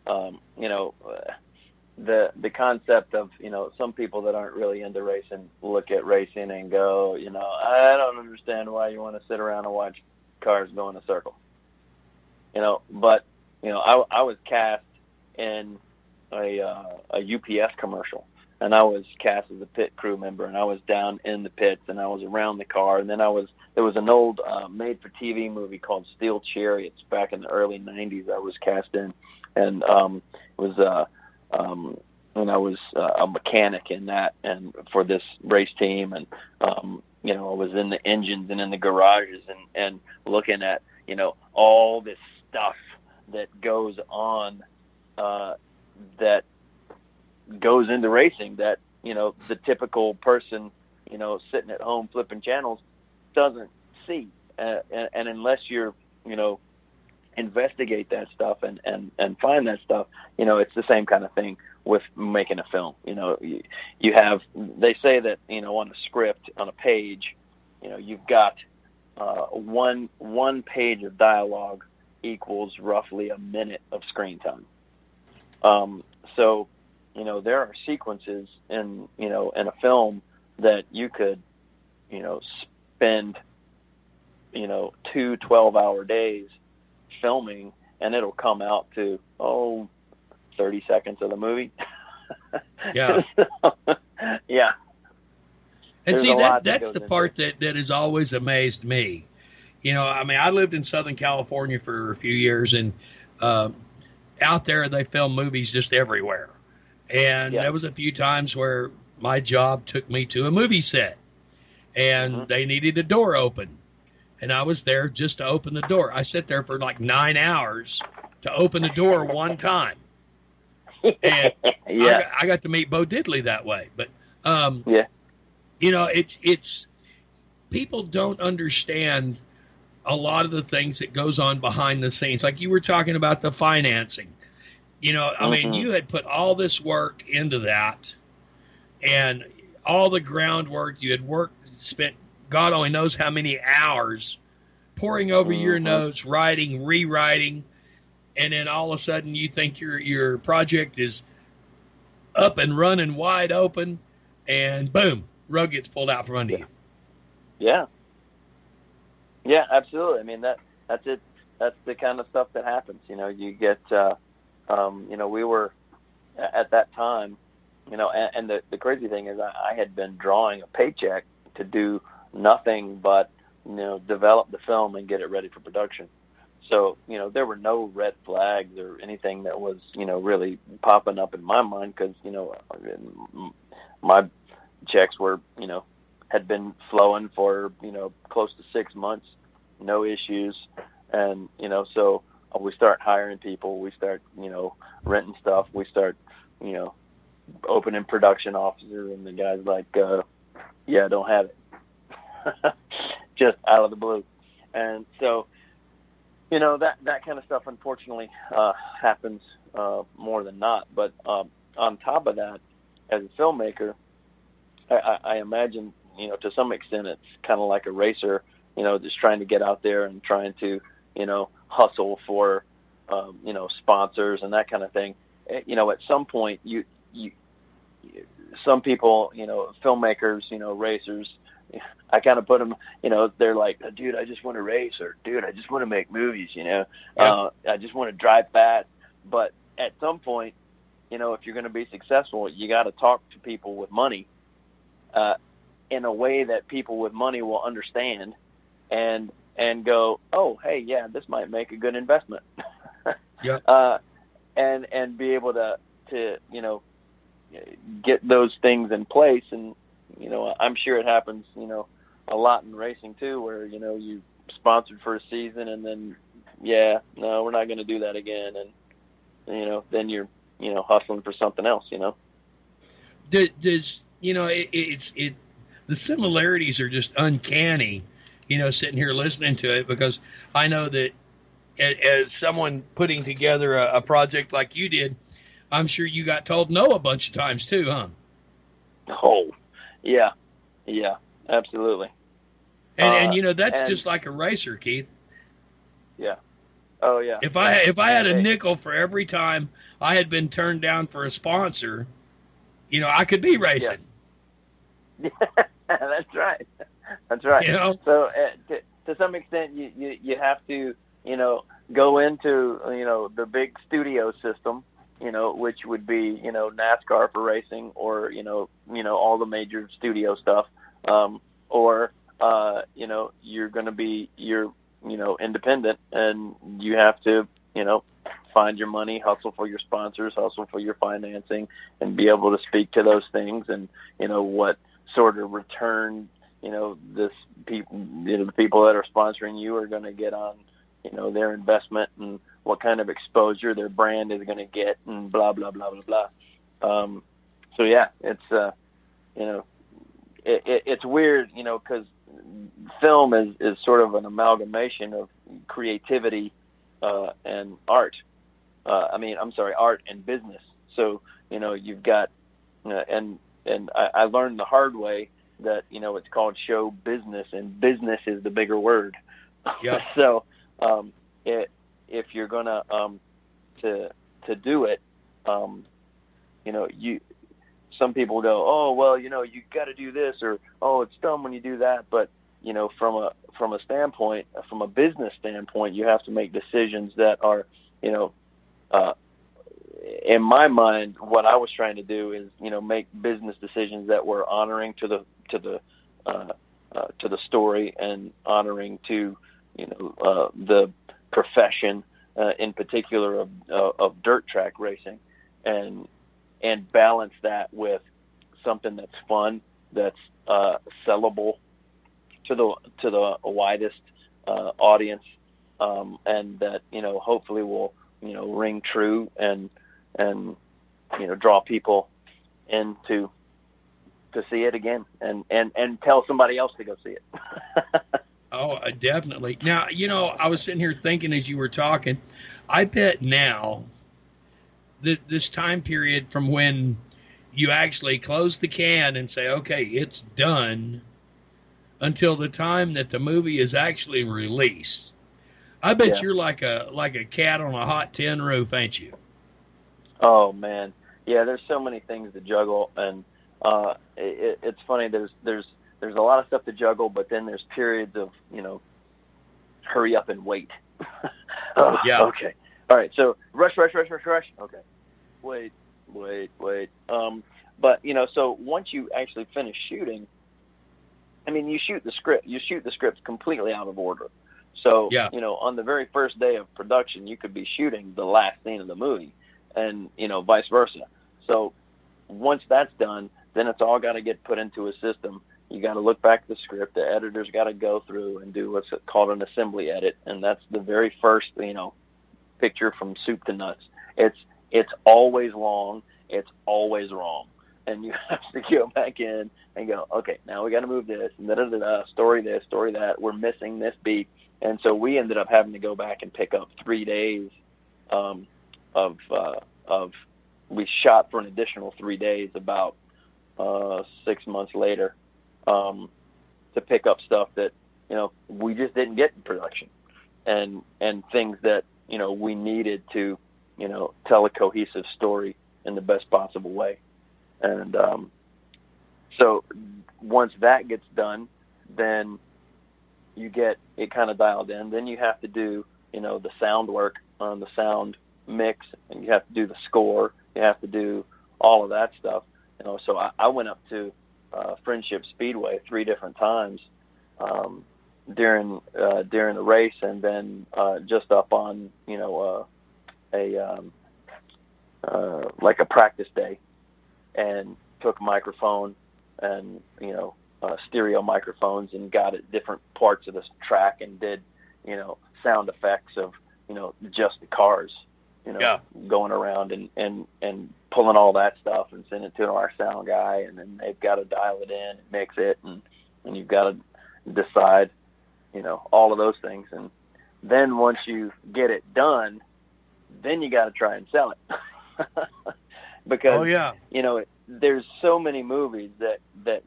you know, the concept of, you know, some people that aren't really into racing look at racing and go, you know, I don't understand why you want to sit around and watch cars go in a circle. You know, but, you know, I was cast in a UPS commercial, and I was cast as a pit crew member, and I was down in the pits, and I was around the car, and then there was an old made-for-TV movie called Steel Chariots back in the early 90s I was cast in, and and I was a mechanic in that, and for this race team, and you know, I was in the engines and in the garages and looking at, you know, all this stuff that goes on that goes into racing that, you know, the typical person, you know, sitting at home flipping channels doesn't see, and unless you're, you know, investigate that stuff and find that stuff, you know, it's the same kind of thing with making a film. You know, you have, they say that, you know, on a script, on a page, you know, you've got one page of dialogue equals roughly a minute of screen time. So, you know, there are sequences in, you know, in a film that you could, you know, spend, you know, 2 12-hour days filming, and it'll come out to 30 seconds of the movie. Yeah. Yeah. And There's see, a lot that that's goes the into part that has always amazed me. You know, I mean, I lived in Southern California for a few years, and out there they film movies just everywhere. And there was a few times where my job took me to a movie set, and they needed a door open. And I was there just to open the door. I sat there for like 9 hours to open the door one time. And I got to meet Bo Diddley that way. But, you know, it's people don't understand a lot of the things that goes on behind the scenes. Like you were talking about the financing. You know, I mean, you had put all this work into that and all the groundwork. You had spent God only knows how many hours poring over your notes, writing, rewriting, and then all of a sudden you think your project is up and running wide open, and boom, rug gets pulled out from under you. Yeah. Yeah, absolutely. I mean, that's it. That's the kind of stuff that happens. You know, you get, you know, we were at that time, you know, and the crazy thing is I had been drawing a paycheck to do nothing but, you know, develop the film and get it ready for production. So, you know, there were no red flags or anything that was, you know, really popping up in my mind because, you know, my checks were, you know, had been flowing for, you know, close to 6 months, no issues. And, you know, so we start hiring people, we start, you know, renting stuff, we start, you know, opening production offices, and the guy's like, yeah, I don't have it. Just out of the blue. And so, you know, that kind of stuff unfortunately happens more than not. But on top of that, as a filmmaker, I imagine, you know, to some extent it's kind of like a racer, you know, just trying to get out there and trying to, you know, hustle for, you know, sponsors and that kind of thing. You know, at some point, some people, you know, filmmakers, you know, racers, I kind of put them, you know, they're like, dude, I just want to race, or dude, I just want to make movies, you know, I just want to drive fast. But at some point, you know, if you're going to be successful, you got to talk to people with money in a way that people with money will understand and go, oh, hey, yeah, this might make a good investment. And be able to, you know, get those things in place. And, you know, I'm sure it happens, you know, a lot in racing too, where, you know, you sponsored for a season and then, no, we're not going to do that again. And, you know, then you're, you know, hustling for something else, you know. Does you know, the similarities are just uncanny, you know, sitting here listening to it, because I know that as someone putting together a project like you did, I'm sure you got told no a bunch of times too, huh? Oh, yeah, absolutely. And you know, that's just like a racer, Keith. Yeah. Oh, yeah. If I had a nickel for every time I had been turned down for a sponsor, you know, I could be racing. Yeah. That's right. That's right. You know? So to some extent, you have to, you know, go into, you know, the big studio system, you know, which would be, you know, NASCAR for racing, or, you know, all the major studio stuff, or you know, you're going to be, you know, independent, and you have to, you know, find your money, hustle for your sponsors, hustle for your financing, and be able to speak to those things, and, you know, what sort of return, you know, the people that are sponsoring you are going to get on, you know, their investment, and what kind of exposure their brand is going to get, and blah, blah, blah, blah, blah. So yeah, it's, you know, it's weird, you know, because film is sort of an amalgamation of creativity and art. Art and business. So, you know, you've got, and I learned the hard way that, you know, it's called show business, and business is the bigger word. Yeah. So, if you're gonna to do it, you know, some people go, oh, well, you know, you got to do this, or, oh, it's dumb when you do that. But, you know, from a standpoint, from a business standpoint, you have to make decisions that are, you know, in my mind, what I was trying to do is, make business decisions that were honoring to the story and honoring to, the profession, in particular of dirt track racing, and balance that with something that's fun, that's sellable to the widest audience, and that hopefully will ring true and draw people in to see it again and tell somebody else to go see it. Oh, definitely. Now, I was sitting here thinking as you were talking, I bet now this time period from when you actually close the can and say, okay, it's done, until the time that the movie is actually released, I bet you're like a cat on a hot tin roof, ain't you? Oh man, yeah. There's so many things to juggle, and it's funny. There's a lot of stuff to juggle, but then there's periods of hurry up and wait. Yeah. Okay. All right. So rush. Okay. Wait. But so once you actually finish shooting, I mean, you shoot the script completely out of order. So, on the very first day of production, you could be shooting the last scene of the movie, and, vice versa. So once that's done, then it's all got to get put into a system. You got to look back at the script. The editor's got to go through and do what's called an assembly edit, and that's the very first, picture from soup to nuts. It's always long. It's always wrong. And you have to go back in and go, okay, now we got to move this, and story this, story that. We're missing this beat. And so we ended up having to go back and pick up 3 days we shot for an additional 3 days about 6 months later to pick up stuff that, we just didn't get in production, and things that, we needed to, tell a cohesive story in the best possible way. And so once that gets done, then you get it kind of dialed in. Then you have to do, the sound work on the sound mix, and you have to do the score. You have to do all of that stuff. So I went up to Friendship Speedway 3 different times during the race, and then just up on, like a practice day, and took a microphone and, stereo microphones, and got at different parts of this track and did, sound effects of, just the cars, going around and pulling all that stuff and send it to our sound guy, and then they've got to dial it in and mix it, and you've got to decide, all of those things. And then once you get it done, then you got to try and sell it. Because, there's so many movies that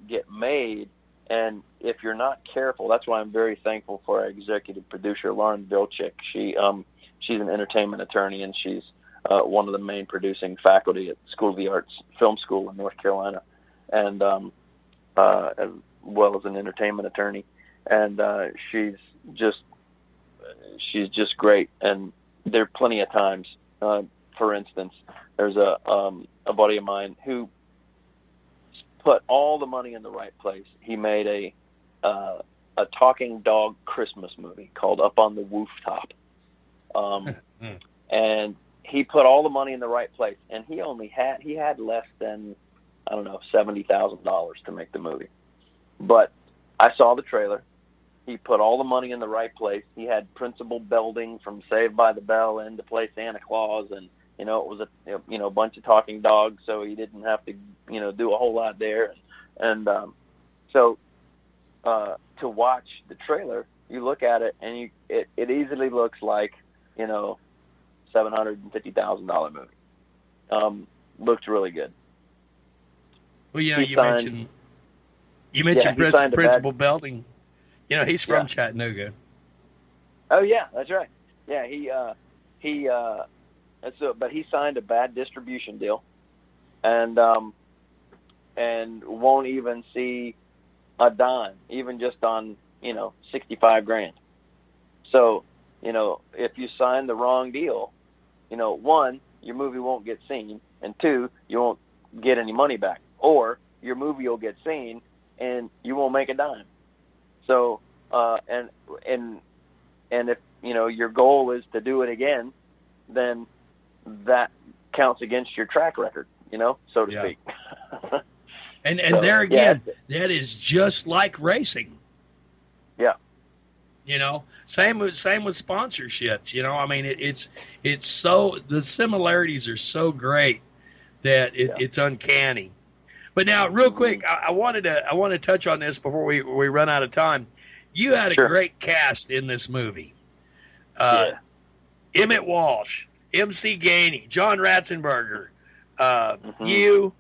get made, and if you're not careful, that's why I'm very thankful for our executive producer, Lauren Vilchik. She's an entertainment attorney, and she's one of the main producing faculty at School of the Arts Film School in North Carolina, and as well as an entertainment attorney. And she's just great. And there are plenty of times, for instance, there's a buddy of mine who put all the money in the right place. He made a talking dog Christmas movie called Up on the Rooftop. And he put all the money in the right place, and he had less than, $70,000 to make the movie. But I saw the trailer. He put all the money in the right place. He had Principal Belding from Saved by the Bell in to play Santa Claus, and it was a bunch of talking dogs, so he didn't have to do a whole lot there. And so to watch the trailer, you look at it, and it easily looks like $750,000 movie. Looks really good. Well, you mentioned Principal Belding. He's from Chattanooga. Oh yeah, that's right. Yeah, but he signed a bad distribution deal, and won't even see a dime, even just on $65,000. So if you sign the wrong deal, one, your movie won't get seen, and 2, you won't get any money back, or your movie will get seen and you won't make a dime. So, and if, your goal is to do it again, then that counts against your track record, so to speak. And so, there again, that is just like racing. Yeah. Same with sponsorships. I mean, it's so, the similarities are so great that it's uncanny. But now, real quick, I want to touch on this before we run out of time. You had a great cast in this movie. Emmett Walsh, MC Gainey, John Ratzenberger, you,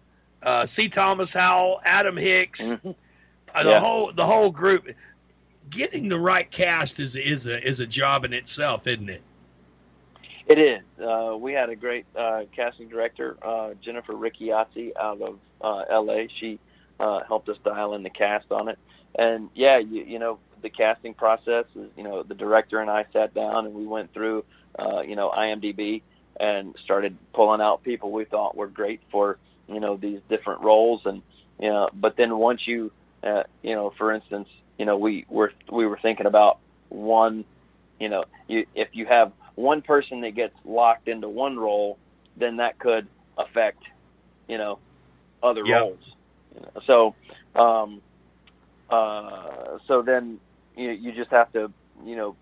C. Thomas Howell, Adam Hicks, the whole group. Getting the right cast is a job in itself, isn't it? It is. We had a great casting director, Jennifer Ricciazzi, out of L.A. She helped us dial in the cast on it. And, the casting process is, the director and I sat down and we went through, IMDb and started pulling out people we thought were great for, these different roles. And, but then once you, for instance, we were thinking about one, if you have one person that gets locked into one role, then that could affect, other roles. So then you just have to,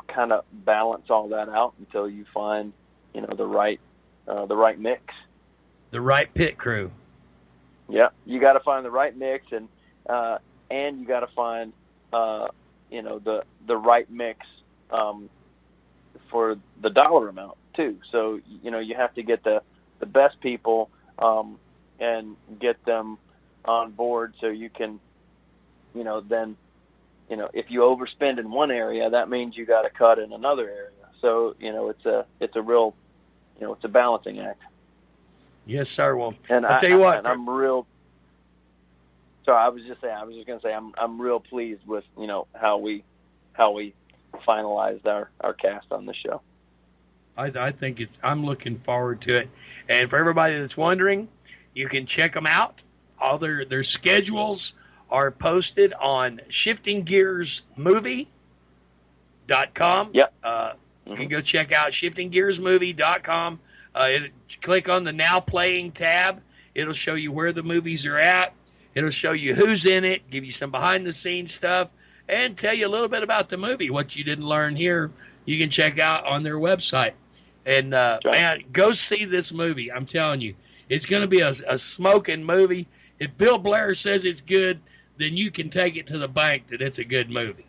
kind of balance all that out until you find, the right mix. The right pit crew. Yeah, you got to find the right mix, and you got to find, the right mix for the dollar amount too. So you have to get the best people and get them on board, so you can, then, if you overspend in one area, that means you got to cut in another area. So it's a real, it's a balancing act. Yes, sir. Well, and I'll tell you what, I'm real. Sorry, I was just going to say I'm real pleased with how we finalized our cast on the show. I think I'm looking forward to it. And for everybody that's wondering, you can check them out. All their schedules are posted on shiftinggearsmovie.com. Yep. You can go check out shiftinggearsmovie.com. Click on the Now Playing tab. It'll show you where the movies are at. It'll show you who's in it, give you some behind-the-scenes stuff, and tell you a little bit about the movie. What you didn't learn here, you can check out on their website. And, man, go see this movie. I'm telling you, it's going to be a smoking movie. If Bill Blair says it's good, then you can take it to the bank that it's a good movie.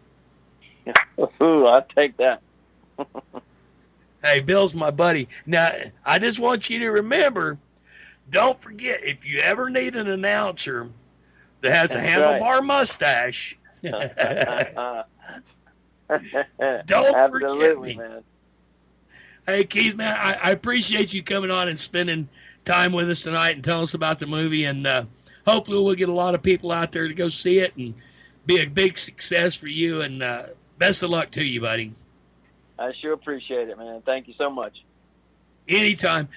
Ooh, I'll take that. Hey, Bill's my buddy. Now, I just want you to remember, don't forget, if you ever need an announcer that has a handlebar mustache, don't forget me. Man. Hey, Keith, man, I appreciate you coming on and spending time with us tonight and telling us about the movie. And hopefully we'll get a lot of people out there to go see it and be a big success for you. And best of luck to you, buddy. I sure appreciate it, man. Thank you so much. Anytime.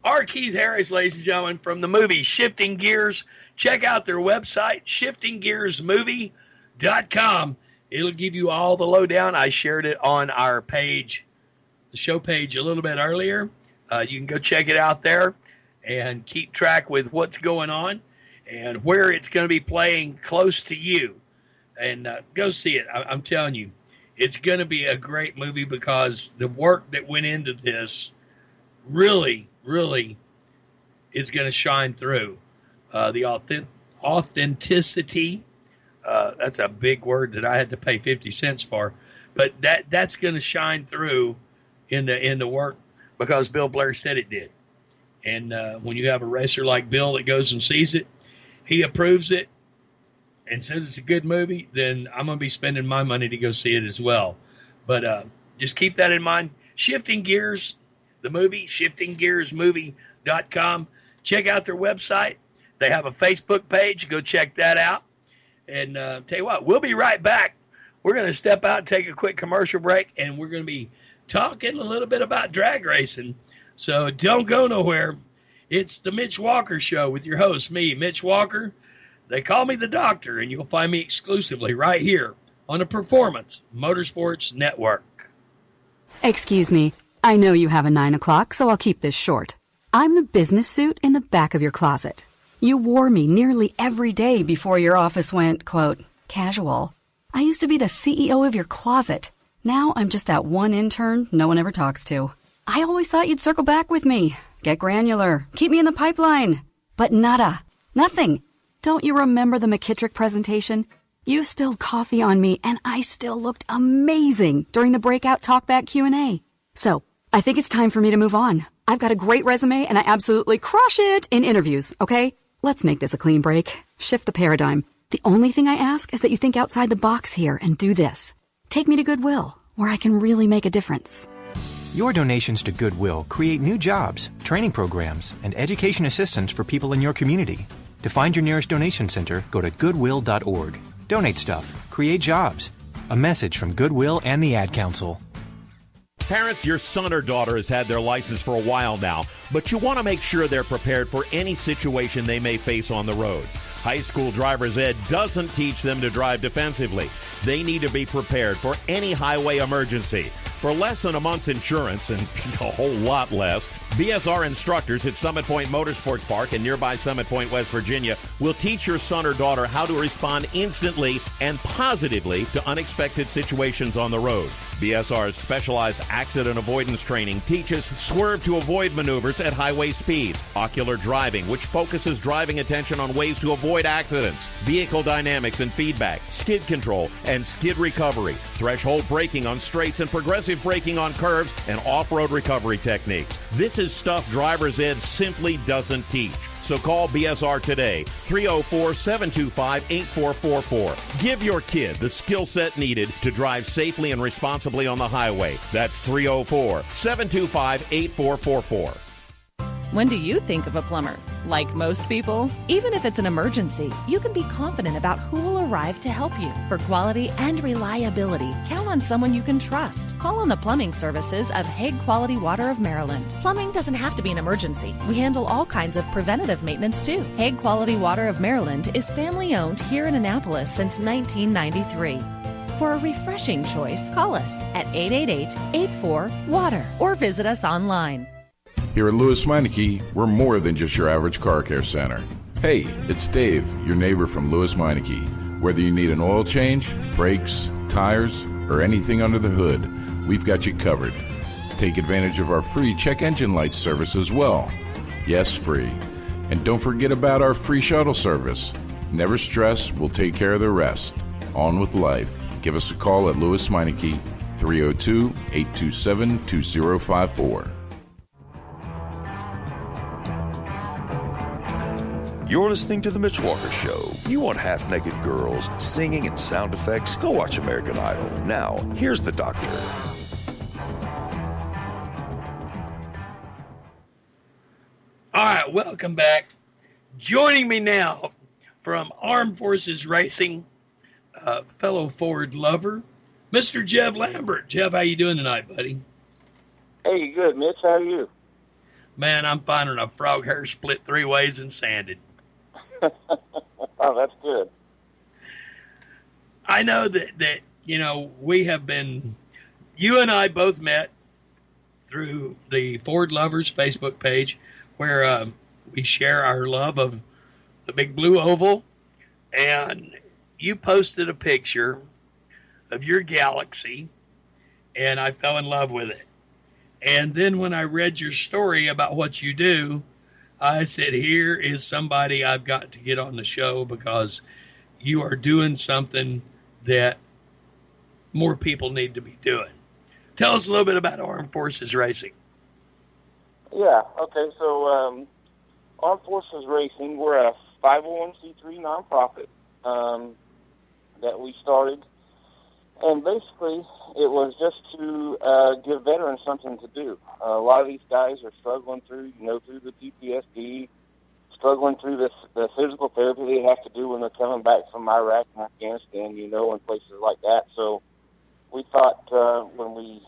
Our Keith Harris, ladies and gentlemen, from the movie Shifting Gears. Check out their website, shiftinggearsmovie.com. It'll give you all the lowdown. I shared it on our page, the show page, a little bit earlier. You can go check it out there and keep track with what's going on and where it's going to be playing close to you. And go see it. I'm telling you, it's going to be a great movie because the work that went into this really is going to shine through. The authenticity, that's a big word that I had to pay 50 cents for, but that's going to shine through in the work because Bill Blair said it did. And when you have a racer like Bill that goes and sees it, he approves it and says it's a good movie, then I'm going to be spending my money to go see it as well. But just keep that in mind. Shifting Gears, the movie, shiftinggearsmovie.com. Check out their website. They have a Facebook page. Go check that out. And tell you what, we'll be right back. We're going to step out and take a quick commercial break, and we're going to be talking a little bit about drag racing. So don't go nowhere. It's the Mitch Walker Show with your host, me, Mitch Walker. They call me the Doctor, and you'll find me exclusively right here on the Performance Motorsports Network. Excuse me. I know you have a 9 o'clock, so I'll keep this short. I'm the business suit in the back of your closet. You wore me nearly every day before your office went, quote, casual. I used to be the CEO of your closet. Now I'm just that one intern no one ever talks to. I always thought you'd circle back with me. Get granular. Keep me in the pipeline. But nada. Nothing. Don't you remember the McKittrick presentation? You spilled coffee on me, and I still looked amazing during the breakout talkback Q&A. So, I think it's time for me to move on. I've got a great resume, and I absolutely crush it in interviews, okay? Let's make this a clean break. Shift the paradigm. The only thing I ask is that you think outside the box here and do this. Take me to Goodwill, where I can really make a difference. Your donations to Goodwill create new jobs, training programs, and education assistance for people in your community. To find your nearest donation center, go to goodwill.org. Donate stuff. Create jobs. A message from Goodwill and the Ad Council. Parents, your son or daughter has had their license for a while now, but you want to make sure they're prepared for any situation they may face on the road. High school driver's ed doesn't teach them to drive defensively. They need to be prepared for any highway emergency. For less than a month's insurance, and a whole lot less, BSR instructors at Summit Point Motorsports Park in nearby Summit Point, West Virginia, will teach your son or daughter how to respond instantly and positively to unexpected situations on the road. BSR's specialized accident avoidance training teaches swerve to avoid maneuvers at highway speed, ocular driving, which focuses driving attention on ways to avoid accidents, vehicle dynamics and feedback, skid control and skid recovery, threshold braking on straights and progressive braking on curves, and off-road recovery techniques. This is stuff driver's ed simply doesn't teach. So call BSR today, 304-725-8444. Give your kid the skill set needed to drive safely and responsibly on the highway. That's 304-725-8444. When do you think of a plumber? Like most people, even if it's an emergency, you can be confident about who will arrive to help you. For quality and reliability, count on someone you can trust. Call on the plumbing services of Hague Quality Water of Maryland. Plumbing doesn't have to be an emergency. We handle all kinds of preventative maintenance too. Hague Quality Water of Maryland is family owned here in Annapolis since 1993. For a refreshing choice, call us at 888-84-WATER or visit us online. Here at Lewis Meineke, we're more than just your average car care center. Hey, it's Dave, your neighbor from Lewis Meineke. Whether you need an oil change, brakes, tires, or anything under the hood, we've got you covered. Take advantage of our free check engine light service as well. Yes, free. And don't forget about our free shuttle service. Never stress, we'll take care of the rest. On with life. Give us a call at Lewis Meineke, 302-827-2054. You're listening to The Mitch Walker Show. You want half-naked girls, singing, and sound effects? Go watch American Idol. Now, here's the Doctor. All right, welcome back. Joining me now from Armed Forces Racing, fellow Ford lover, Mr. Jeff Lambert. Jeff, how you doing tonight, buddy? Hey, good, Mitch. How are you? Man, I'm finding a frog hair split 3 ways and sanded. Oh, that's good. I know that we have been, you and I both met through the Ford Lovers Facebook page where we share our love of the big blue oval, and you posted a picture of your Galaxy, and I fell in love with it. And then when I read your story about what you do, I said, here is somebody I've got to get on the show because you are doing something that more people need to be doing. Tell us a little bit about Armed Forces Racing. Yeah, okay, so Armed Forces Racing, we're a 501c3 nonprofit that we started. And basically, it was just to give veterans something to do. A lot of these guys are struggling through the PTSD, struggling through the physical therapy they have to do when they're coming back from Iraq and Afghanistan, and places like that. So we thought when we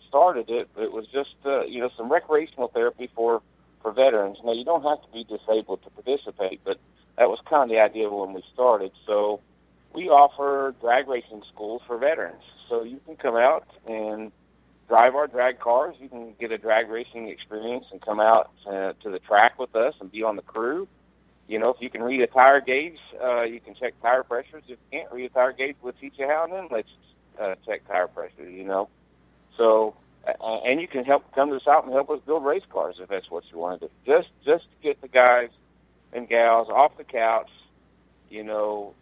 started it, it was just, some recreational therapy for for veterans. Now, you don't have to be disabled to participate, but that was kind of the idea when we started. So we offer drag racing schools for veterans. So you can come out and drive our drag cars. You can get a drag racing experience and come out to the track with us and be on the crew. You know, if you can read a tire gauge, you can check tire pressures. If you can't read a tire gauge, we'll teach you how, and then let's check tire pressure, you know. So, and you can come to us out and help us build race cars if that's what you want to do. Just to get the guys and gals off the couch, you know,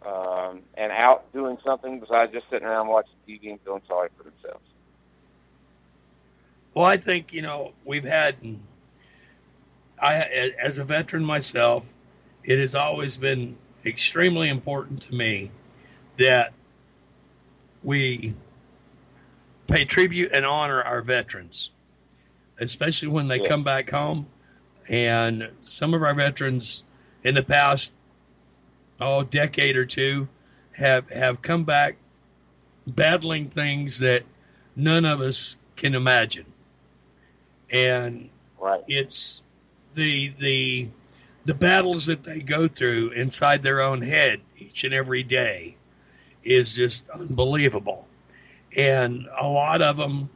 and out doing something besides just sitting around watching TV and feeling sorry for themselves. Well, I think, you know, as a veteran myself, it has always been extremely important to me that we pay tribute and honor our veterans, especially when they come back home. And some of our veterans in the past, decade or two have come back battling things that none of us can imagine. And it's the battles that they go through inside their own head each and every day is just unbelievable. And a lot of them,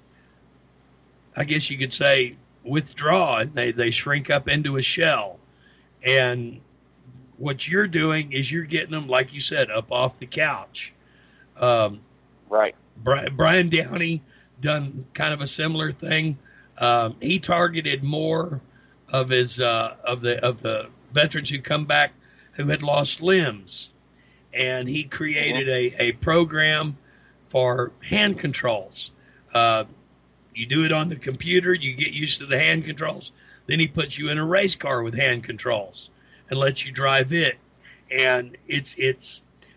I guess you could say, withdraw, and they shrink up into a shell. And what you're doing is you're getting them, like you said, up off the couch. Right. Brian Downey done kind of a similar thing. He targeted more of his of the veterans who come back who had lost limbs, and he created a program for hand controls. You do it on the computer, you get used to the hand controls. Then he puts you in a race car with hand controls and lets you drive it. And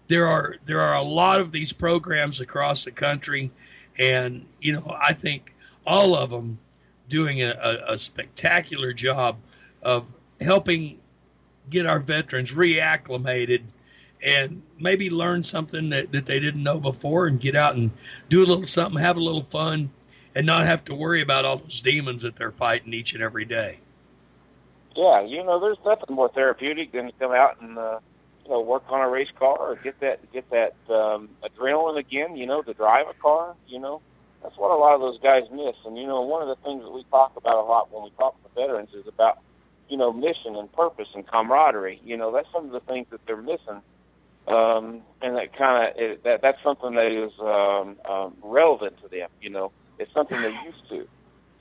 there are a lot of these programs across the country, and you know, I think all of them doing a spectacular job of helping get our veterans reacclimated and maybe learn something that they didn't know before, and get out and do a little something, have a little fun, and not have to worry about all those demons that they're fighting each and every day. Yeah, you know, there's nothing more therapeutic than to come out and work on a race car or get that adrenaline again. You know, to drive a car. You know, that's what a lot of those guys miss. And you know, one of the things that we talk about a lot when we talk to veterans is about, you know, mission and purpose and camaraderie. You know, that's some of the things that they're missing. And that's something that is relevant to them. You know, it's something they're used to.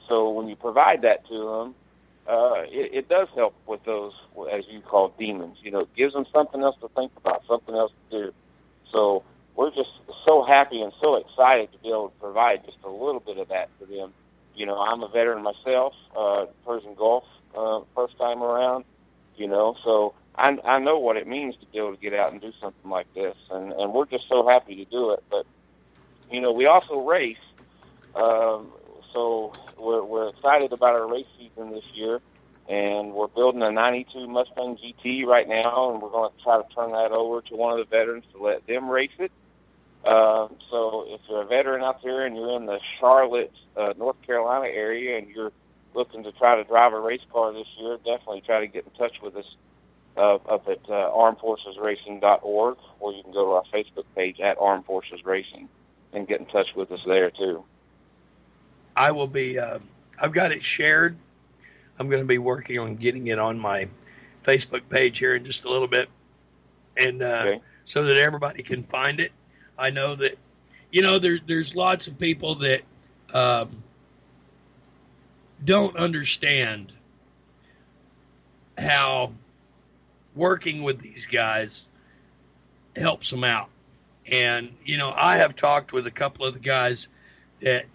So when you provide that to them, it does help with those, as you call, demons. You know, it gives them something else to think about, something else to do. So we're just so happy and so excited to be able to provide just a little bit of that to them. You know, I'm a veteran myself, Persian Gulf, first time around, you know, so I know what it means to be able to get out and do something like this, and we're just so happy to do it. But, you know, we also race, so we're excited about our race season this year, and we're building a 92 Mustang GT right now, and we're going to try to turn that over to one of the veterans to let them race it. So if you're a veteran out there and you're in the Charlotte, North Carolina area, and you're looking to try to drive a race car this year, definitely try to get in touch with us up at armedforcesracing.org, or you can go to our Facebook page at Armed Forces Racing and get in touch with us there too. I will be, I've got it shared. I'm going to be working on getting it on my Facebook page here in just a little bit, and so that everybody can find it. I know that, you know, there's lots of people that don't understand how working with these guys helps them out. And, you know, I have talked with a couple of the guys that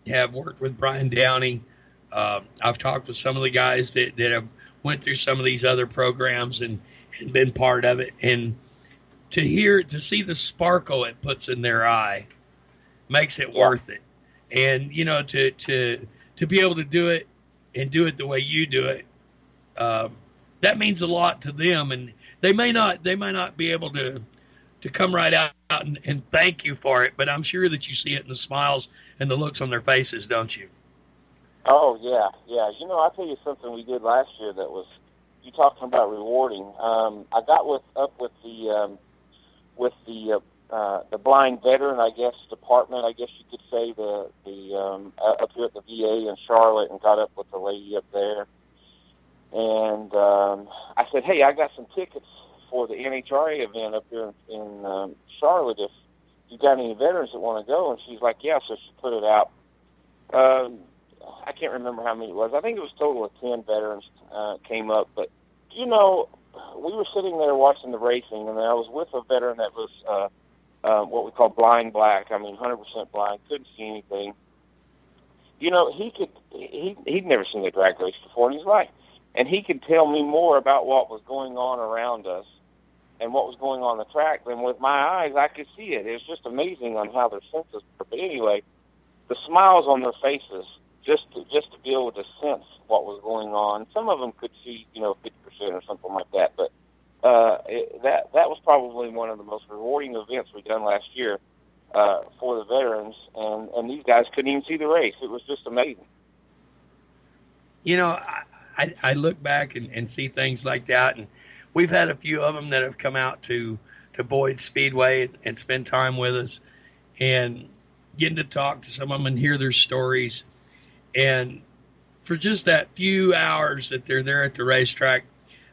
have worked with Brian Downey. I've talked with some of the guys that have went through some of these other programs and been part of it. And to see the sparkle it puts in their eye makes it worth it. And, you know, to be able to do it and do it the way you do it, that means a lot to them. And they may not be able to come right out and thank you for it, but I'm sure that you see it in the smiles and the looks on their faces, don't you? Oh, yeah. I'll tell you something we did last year that was, you talking about rewarding. I got up with the blind veteran, I guess, department, I guess you could say, up here at the VA in Charlotte, and got up with the lady up there. And I said, hey, I got some tickets for the NHRA event up here in Charlotte. If you got any veterans that want to go? And she's like, yeah. So she put it out. I can't remember how many it was. I think it was a total of 10 veterans came up. But, we were sitting there watching the racing, and I was with a veteran that was what we call blind black. I mean, 100% blind, couldn't see anything. He'd never seen a drag race before in his life. And he could tell me more about what was going on around us and what was going on the track than with my eyes I could see it. It was just amazing on how their senses were. But anyway, the smiles on their faces, just to be able to sense what was going on. Some of them could see, 50% or something like that. But that was probably one of the most rewarding events we've done last year for the veterans. And these guys couldn't even see the race. It was just amazing. I look back and see things like that, and we've had a few of them that have come out to Boyd Speedway and spend time with us, and getting to talk to some of them and hear their stories. And for just that few hours that they're there at the racetrack,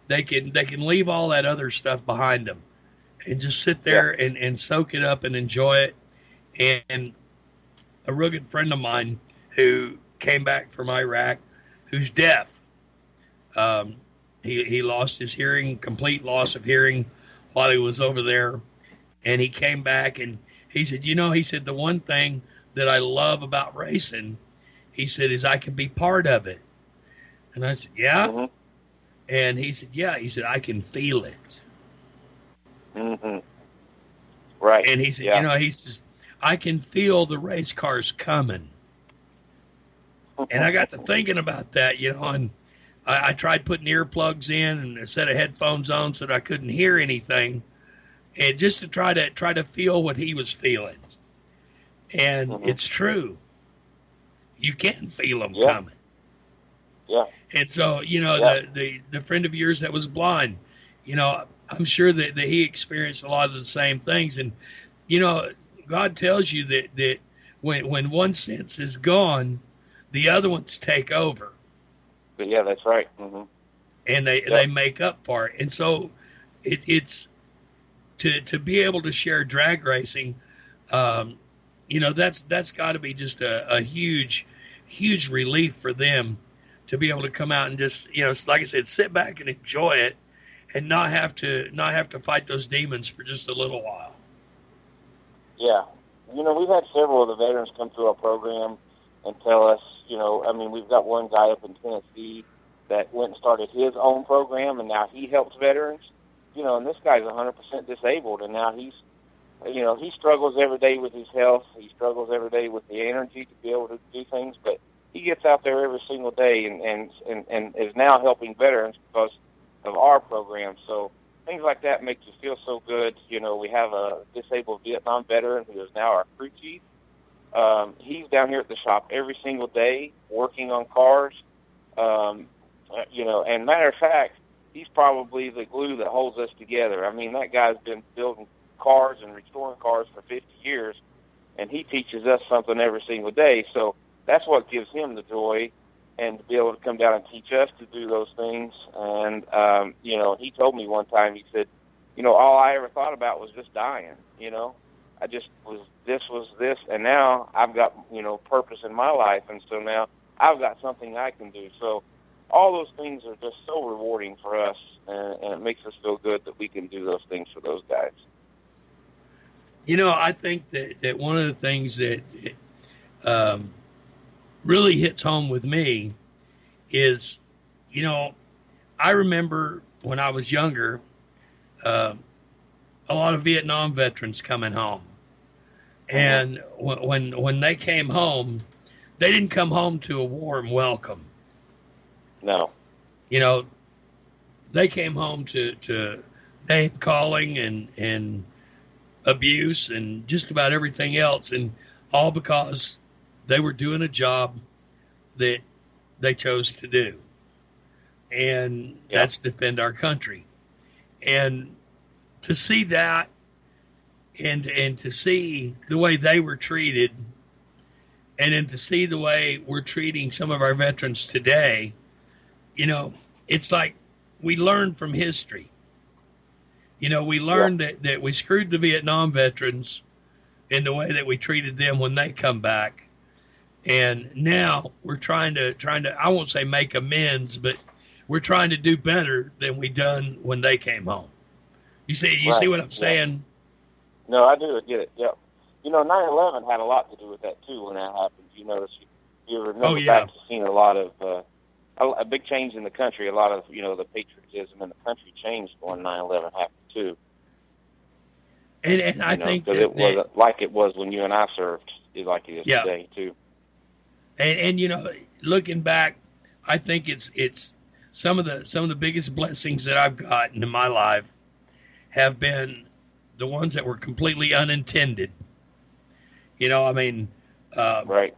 they can leave all that other stuff behind them and just sit there and soak it up and enjoy it. And a real good friend of mine who came back from Iraq, who's deaf. He lost his hearing, complete loss of hearing while he was over there. And he came back and he said, the one thing that I love about racing, he said, is I can be part of it. And I said, yeah. Mm-hmm. And he said, yeah. He said, I can feel it. Mm-hmm. Right. And he said, he says, I can feel the race cars coming. And I got to thinking about that, and I tried putting earplugs in and a set of headphones on so that I couldn't hear anything, and just to try to feel what he was feeling. And it's true. You can feel them coming. Yeah. And so, the friend of yours that was blind, I'm sure that he experienced a lot of the same things. And, God tells you that when one sense is gone, the other ones take over. But yeah, that's right. Mm-hmm. And they make up for it. And so it's to be able to share drag racing, that's got to be just a huge, huge relief for them to be able to come out and just, like I said, sit back and enjoy it and not have to fight those demons for just a little while. Yeah. We've had several of the veterans come through our program and tell us, we've got one guy up in Tennessee that went and started his own program, and now he helps veterans, and this guy's 100% disabled, and now he's, he struggles every day with his health. He struggles every day with the energy to be able to do things, but he gets out there every single day and is now helping veterans because of our program. So things like that make you feel so good. We have a disabled Vietnam veteran who is now our crew chief. He's down here at the shop every single day working on cars. And matter of fact, he's probably the glue that holds us together. I mean, that guy's been building cars and restoring cars for 50 years, and he teaches us something every single day. So that's what gives him the joy, and to be able to come down and teach us to do those things. And, he told me one time, he said, all I ever thought about was just dying, I just was this, and now I've got, purpose in my life, and so now I've got something I can do. So all those things are just so rewarding for us, and it makes us feel good that we can do those things for those guys. I think that one of the things that really hits home with me is, I remember when I was younger, a lot of Vietnam veterans coming home. And when they came home, they didn't come home to a warm welcome. No. They came home to name calling and abuse and just about everything else, and all because they were doing a job that they chose to do. And that's defend our country. And to see that and to see the way they were treated, and then to see the way we're treating some of our veterans today, you know, it's like we learned from history. You know, we learned that we screwed the Vietnam veterans in the way that we treated them when they come back. And now we're trying to, I won't say make amends, but we're trying to do better than we done when they came home. You see what I'm saying? No, I do. I get it. Yep. You know, 9/11 had a lot to do with that too. When that happened, you notice, you remember back to seeing a lot of a big change in the country. A lot of the patriotism in the country changed when 9/11 happened too. And I think because it wasn't like it was when you and I served, like it is today too. And looking back, I think it's some of the biggest blessings that I've gotten in my life have been the ones that were completely unintended. Right.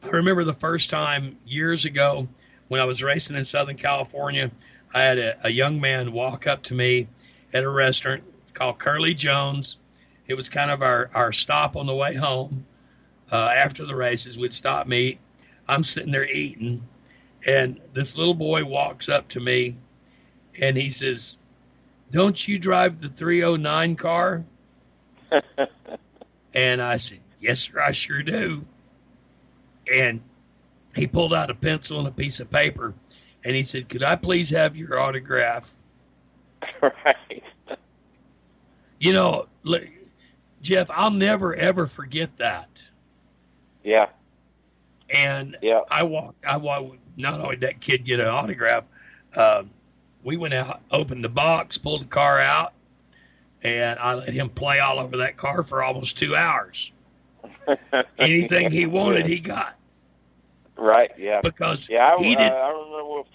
I remember the first time years ago when I was racing in Southern California, I had a young man walk up to me at a restaurant called Curly Jones. It was kind of our stop on the way home. After the races, we'd stop and eat. I'm sitting there eating, and this little boy walks up to me, and he says, "Don't you drive the 309 car?" And I said, "Yes, sir, I sure do." And he pulled out a pencil and a piece of paper, and he said, "Could I please have your autograph?" Right. Look, Jeff, I'll never, ever forget that. Yeah. And I walked, not only did that kid get an autograph, we went out, opened the box, pulled the car out, and I let him play all over that car for almost 2 hours. Anything he wanted, he got. Right, yeah. Because I he did. I remember,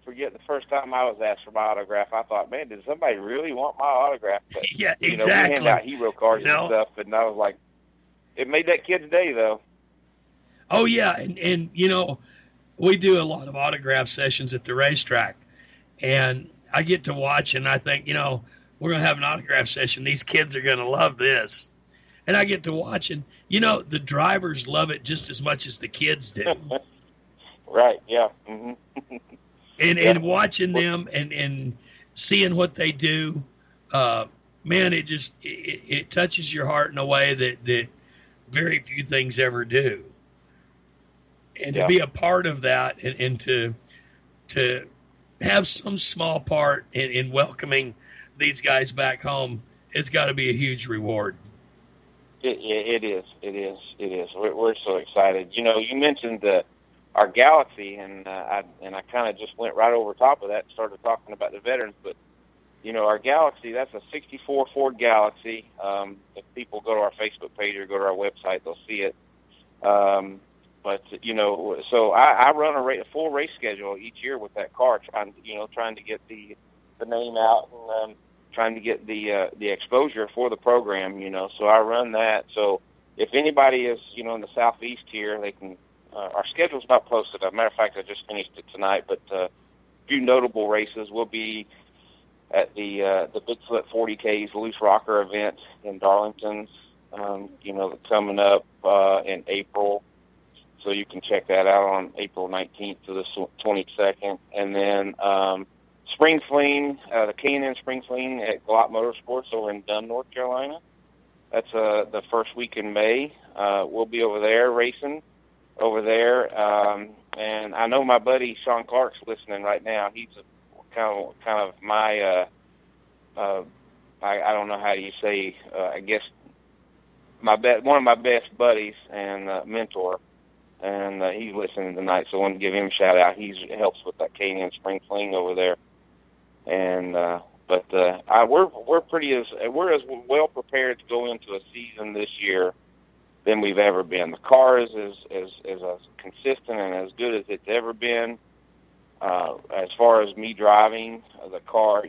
forget the first time I was asked for my autograph, I thought, man, did somebody really want my autograph? But, yeah, exactly. We hand out hero cards and stuff, and I was like, it made that kid's day, though. Oh, yeah, and we do a lot of autograph sessions at the racetrack, and I get to watch, and I think, we're going to have an autograph session. These kids are going to love this. And I get to watch, and, the drivers love it just as much as the kids do. Right, yeah. Mm-hmm. And watching them and seeing what they do, man, it touches your heart in a way that very few things ever do. And to be a part of that and to have some small part in welcoming these guys back home, it's got to be a huge reward. It is. We're so excited. You mentioned our Galaxy, and I kind of just went right over top of that and started talking about the veterans. But our Galaxy, that's a '64 Ford Galaxy. If people go to our Facebook page or go to our website, they'll see it. But so I run a full race schedule each year with that car, trying to get the name out and trying to get the exposure for the program. So I run that. So if anybody is in the southeast here, they can. Our schedule's not posted. As a matter of fact, I just finished it tonight. But a few notable races will be at the Bigfoot 40Ks Loose Rocker event in Darlington. Coming up in April. So you can check that out on April 19th to the 22nd. And then Spring Fling, the K&N Spring Fling at Glock Motorsports over in Dunn, North Carolina. That's the first week in May. We'll be over there racing over there. And I know my buddy Sean Clark's listening right now. He's kind of my, I don't know how you say, I guess, one of my best buddies and mentor. And he's listening tonight, so I want to give him a shout out. He helps with that K&N Spring Fling over there, and we're as well prepared to go into a season this year than we've ever been. The car is as consistent and as good as it's ever been. As far as me driving the car,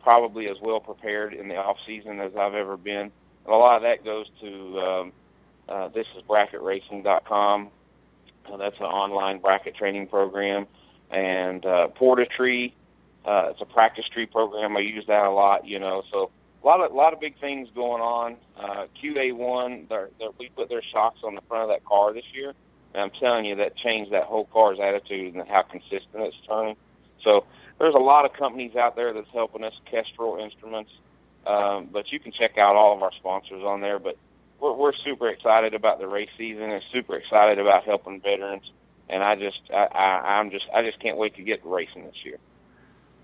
probably as well prepared in the off season as I've ever been. And a lot of that goes to. This is bracketracing.com, That's an online bracket training program. And Porta Tree, it's a practice tree program. I use that a lot, So a lot of big things going on. QA1, we put their shocks on the front of that car this year. And I'm telling you, that changed that whole car's attitude and how consistent it's turning. So there's a lot of companies out there that's helping us, Kestrel Instruments. But you can check out all of our sponsors on there. But we're super excited about the race season and super excited about helping veterans. And I just can't wait to get racing this year.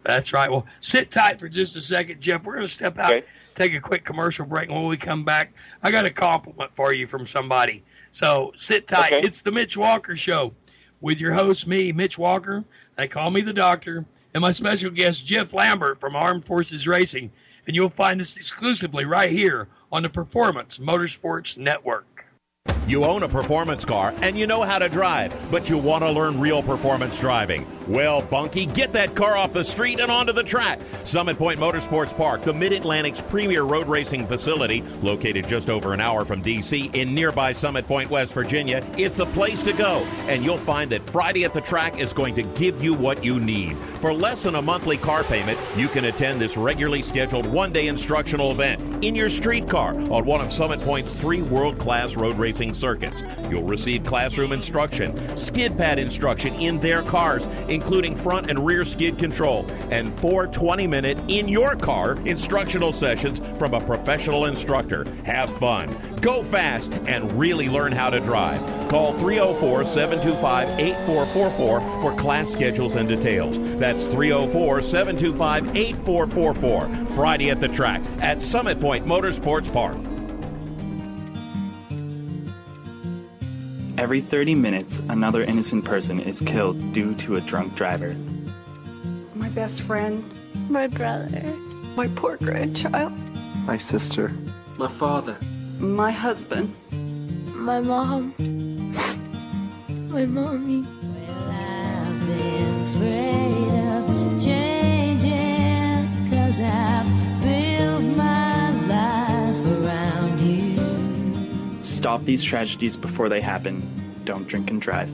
That's right. Well, sit tight for just a second, Jeff. We're going to step out, take a quick commercial break, and when we come back, I got a compliment for you from somebody. So sit tight. Okay. It's the Mitch Walker Show with your host, me, Mitch Walker. They call me the Doctor, and my special guest, Jeff Lambert from Armed Forces Racing. And you'll find this exclusively right here on the Performance Motorsports Network. You own a performance car and you know how to drive, but you want to learn real performance driving. Well, Bunky, get that car off the street and onto the track. Summit Point Motorsports Park, the Mid-Atlantic's premier road racing facility, located just over an hour from D.C. in nearby Summit Point, West Virginia, is the place to go. And you'll find that Friday at the Track is going to give you what you need. For less than a monthly car payment, you can attend this regularly scheduled one-day instructional event in your street car on one of Summit Point's 3 world-class road racing circuits. You'll receive classroom instruction, skid pad instruction in their cars, including front and rear skid control, and 4 20-minute in-your-car instructional sessions from a professional instructor. Have fun, go fast, and really learn how to drive. Call 304-725-8444 for class schedules and details. That's 304-725-8444. Friday at the Track at Summit Point Motorsports Park. Every 30 minutes, another innocent person is killed due to a drunk driver. My best friend. My brother. My poor grandchild. My sister. My father. My husband. My mom. My mommy. Well, I've been afraid of changing, 'cause I've built my life around you. Stop these tragedies before they happen. Don't drink and drive.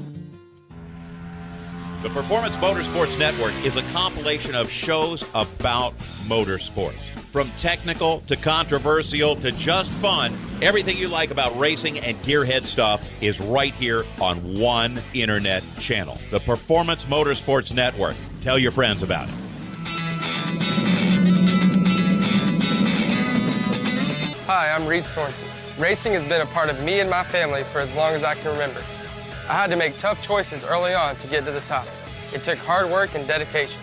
The Performance Motorsports Network is a compilation of shows about motorsports. From technical to controversial to just fun, everything you like about racing and gearhead stuff is right here on one internet channel. The Performance Motorsports Network. Tell your friends about it. Hi, I'm Reed Sorensen. Racing has been a part of me and my family for as long as I can remember. I had to make tough choices early on to get to the top. It took hard work and dedication.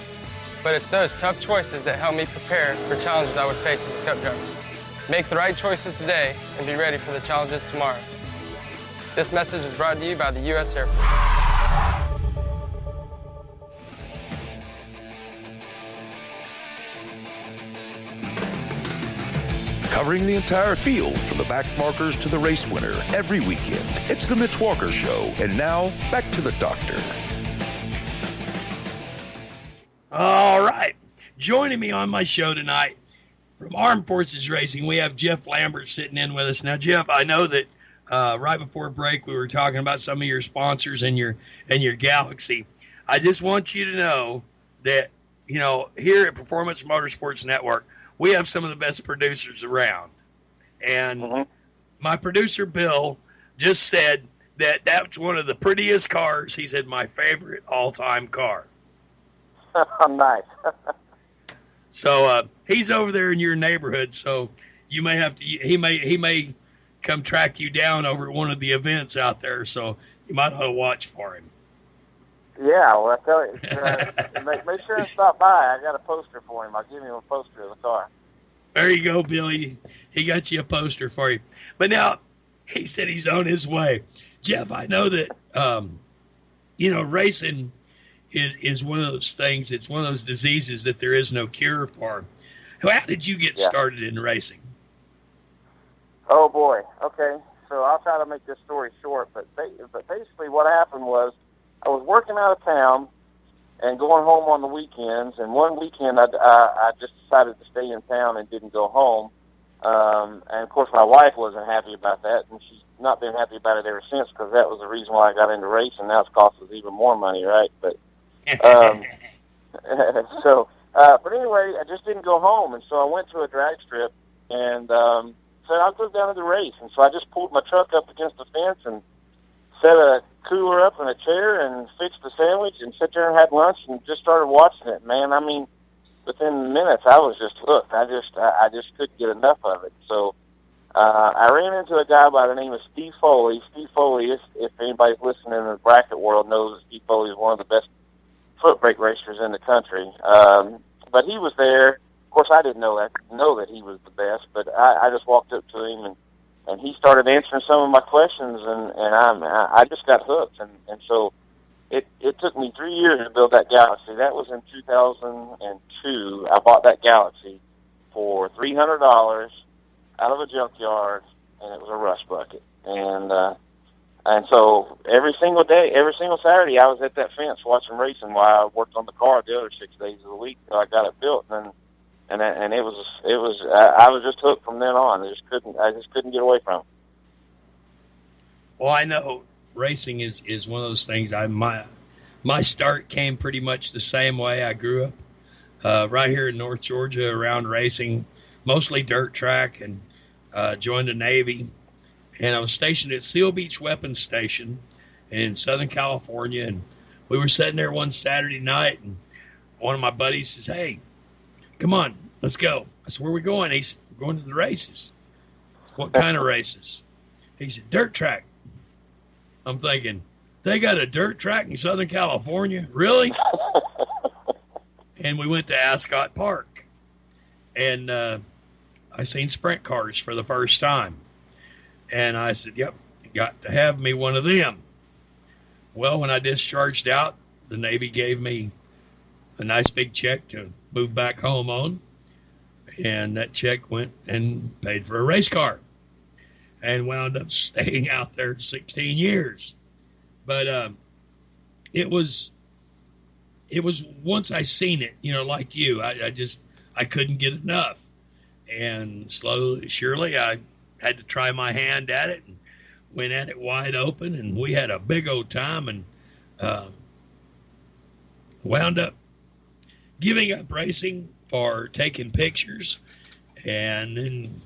But it's those tough choices that help me prepare for challenges I would face as a cup driver. Make the right choices today and be ready for the challenges tomorrow. This message is brought to you by the U.S. Air Force. Covering the entire field from the back markers to the race winner every weekend. It's the Mitch Walker Show. And now, back to the Doctor. All right. Joining me on my show tonight from Armed Forces Racing, we have Jeff Lambert sitting in with us. Now, Jeff, I know that right before break we were talking about some of your sponsors and your Galaxy. I just want you to know that, here at Performance Motorsports Network, we have some of the best producers around. And my producer, Bill, just said that that's one of the prettiest cars. He said, my favorite all-time car. Nice. So he's over there in your neighborhood, so you may have to. He may come track you down over at one of the events out there, so you might want to watch for him. Yeah, well, I tell you, make sure and stop by. I got a poster for him. I'll give him a poster of the car. There you go, Billy. He got you a poster for you. But now he said he's on his way. Jeff, I know that racing is one of those things. It's one of those diseases that there is no cure for. How did you get started in racing? Oh boy. Okay, so I'll try to make this story short. But basically, what happened was I was working out of town and going home on the weekends. And one weekend, I just decided to stay in town and didn't go home. And of course, my wife wasn't happy about that, and she not been happy about it ever since, because that was the reason why I got into racing. Now it's cost us even more money, right? But but anyway, I just didn't go home, and so I went to a drag strip and said I'll go down to the race. And so I just pulled my truck up against the fence and set a cooler up in a chair and fixed a sandwich and sat there and had lunch and just started watching it. Man, I mean, within minutes I was just hooked. I just couldn't get enough of it. So I ran into a guy by the name of Steve Foley. Steve Foley, if anybody's listening in the bracket world, knows that Steve Foley is one of the best foot brake racers in the country. But he was there. Of course, I didn't know that he was the best, but I just walked up to him and he started answering some of my questions, and I just got hooked. And so it took me 3 years to build that Galaxy. That was in 2002. I bought that Galaxy for $300 out of a junkyard, and it was a rust bucket. And so every single day, every single Saturday, I was at that fence watching racing while I worked on the car the other 6 days of the week till I got it built. And it was I was just hooked from then on. I just couldn't get away from it. Well, I know racing is one of those things. My start came pretty much the same way. I grew up right here in North Georgia around racing, mostly dirt track, and joined the Navy. And I was stationed at Seal Beach Weapons Station in Southern California. And we were sitting there one Saturday night, and one of my buddies says, "Hey, come on, let's go." I said, "Where are we going?" He said, "We're going to the races." I said, "What kind of races?" He said, "Dirt track." I'm thinking, they got a dirt track in Southern California? Really? And we went to Ascot Park. And I seen sprint cars for the first time. And I said, "Yep, you got to have me one of them." Well, when I discharged out, the Navy gave me a nice big check to move back home on. And that check went and paid for a race car. And wound up staying out there 16 years. But it was once I seen it, like you, I couldn't get enough. And slowly, surely, I had to try my hand at it and went at it wide open, and we had a big old time, and wound up giving up racing for taking pictures. And then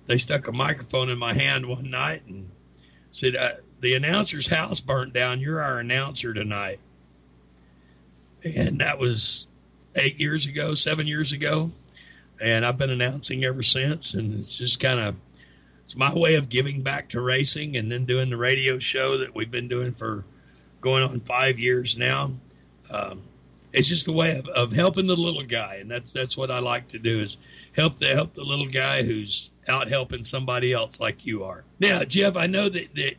they stuck a microphone in my hand one night and said, "The announcer's house burnt down. You're our announcer tonight." And that was 7 years ago. And I've been announcing ever since. And it's just it's my way of giving back to racing, and then doing the radio show that we've been doing for going on 5 years now. It's just a way of helping the little guy. And that's what I like to do, is help the little guy who's out helping somebody else like you are. Now, Jeff, I know that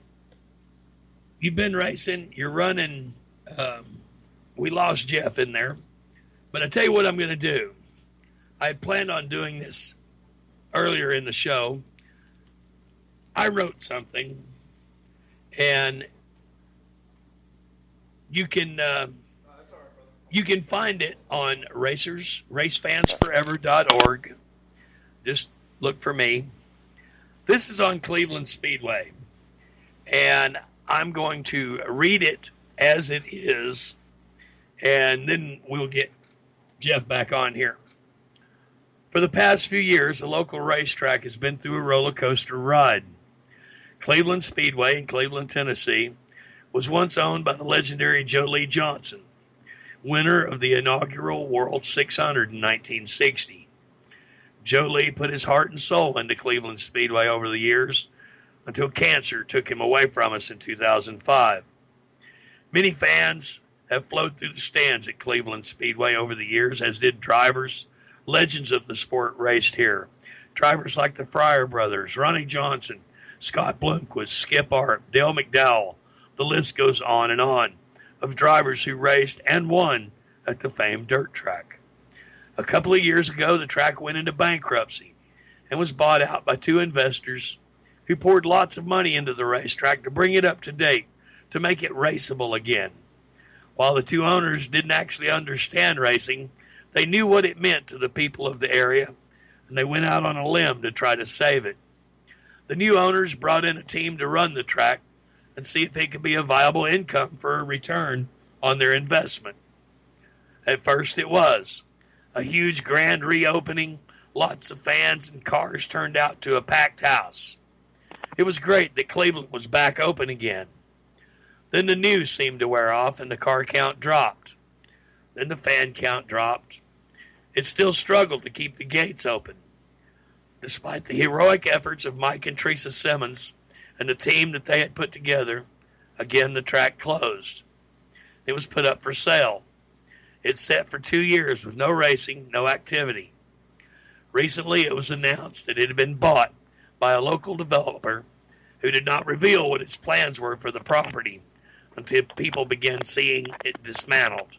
you've been racing, you're running. We lost Jeff in there, but I tell you what I'm going to do. I had planned on doing this earlier in the show. I wrote something, and you can find it on racefansforever.org. Just look for me. This is on Cleveland Speedway, and I'm going to read it as it is, and then we'll get Jeff back on here. For the past few years, the local racetrack has been through a roller coaster ride. Cleveland Speedway in Cleveland, Tennessee, was once owned by the legendary Joe Lee Johnson, winner of the inaugural World 600 in 1960. Joe Lee put his heart and soul into Cleveland Speedway over the years until cancer took him away from us in 2005. Many fans have flowed through the stands at Cleveland Speedway over the years, as did drivers. Legends of the sport raced here. Drivers like the Fryer brothers, Ronnie Johnson, Scott Blomqvist, Skip Arp, Dale McDowell. The list goes on, of drivers who raced and won at the famed dirt track. A couple of years ago, the track went into bankruptcy and was bought out by two investors who poured lots of money into the racetrack to bring it up to date, to make it raceable again. While the two owners didn't actually understand racing, they knew what it meant to the people of the area, and they went out on a limb to try to save it. The new owners brought in a team to run the track and see if it could be a viable income for a return on their investment. At first it was. A huge grand reopening, lots of fans and cars turned out to a packed house. It was great that Cleveland was back open again. Then the news seemed to wear off and the car count dropped. Then the fan count dropped. It still struggled to keep the gates open. Despite the heroic efforts of Mike and Teresa Simmons and the team that they had put together, again the track closed. It was put up for sale. It's set for 2 years with no racing, no activity. Recently it was announced that it had been bought by a local developer who did not reveal what its plans were for the property until people began seeing it dismantled.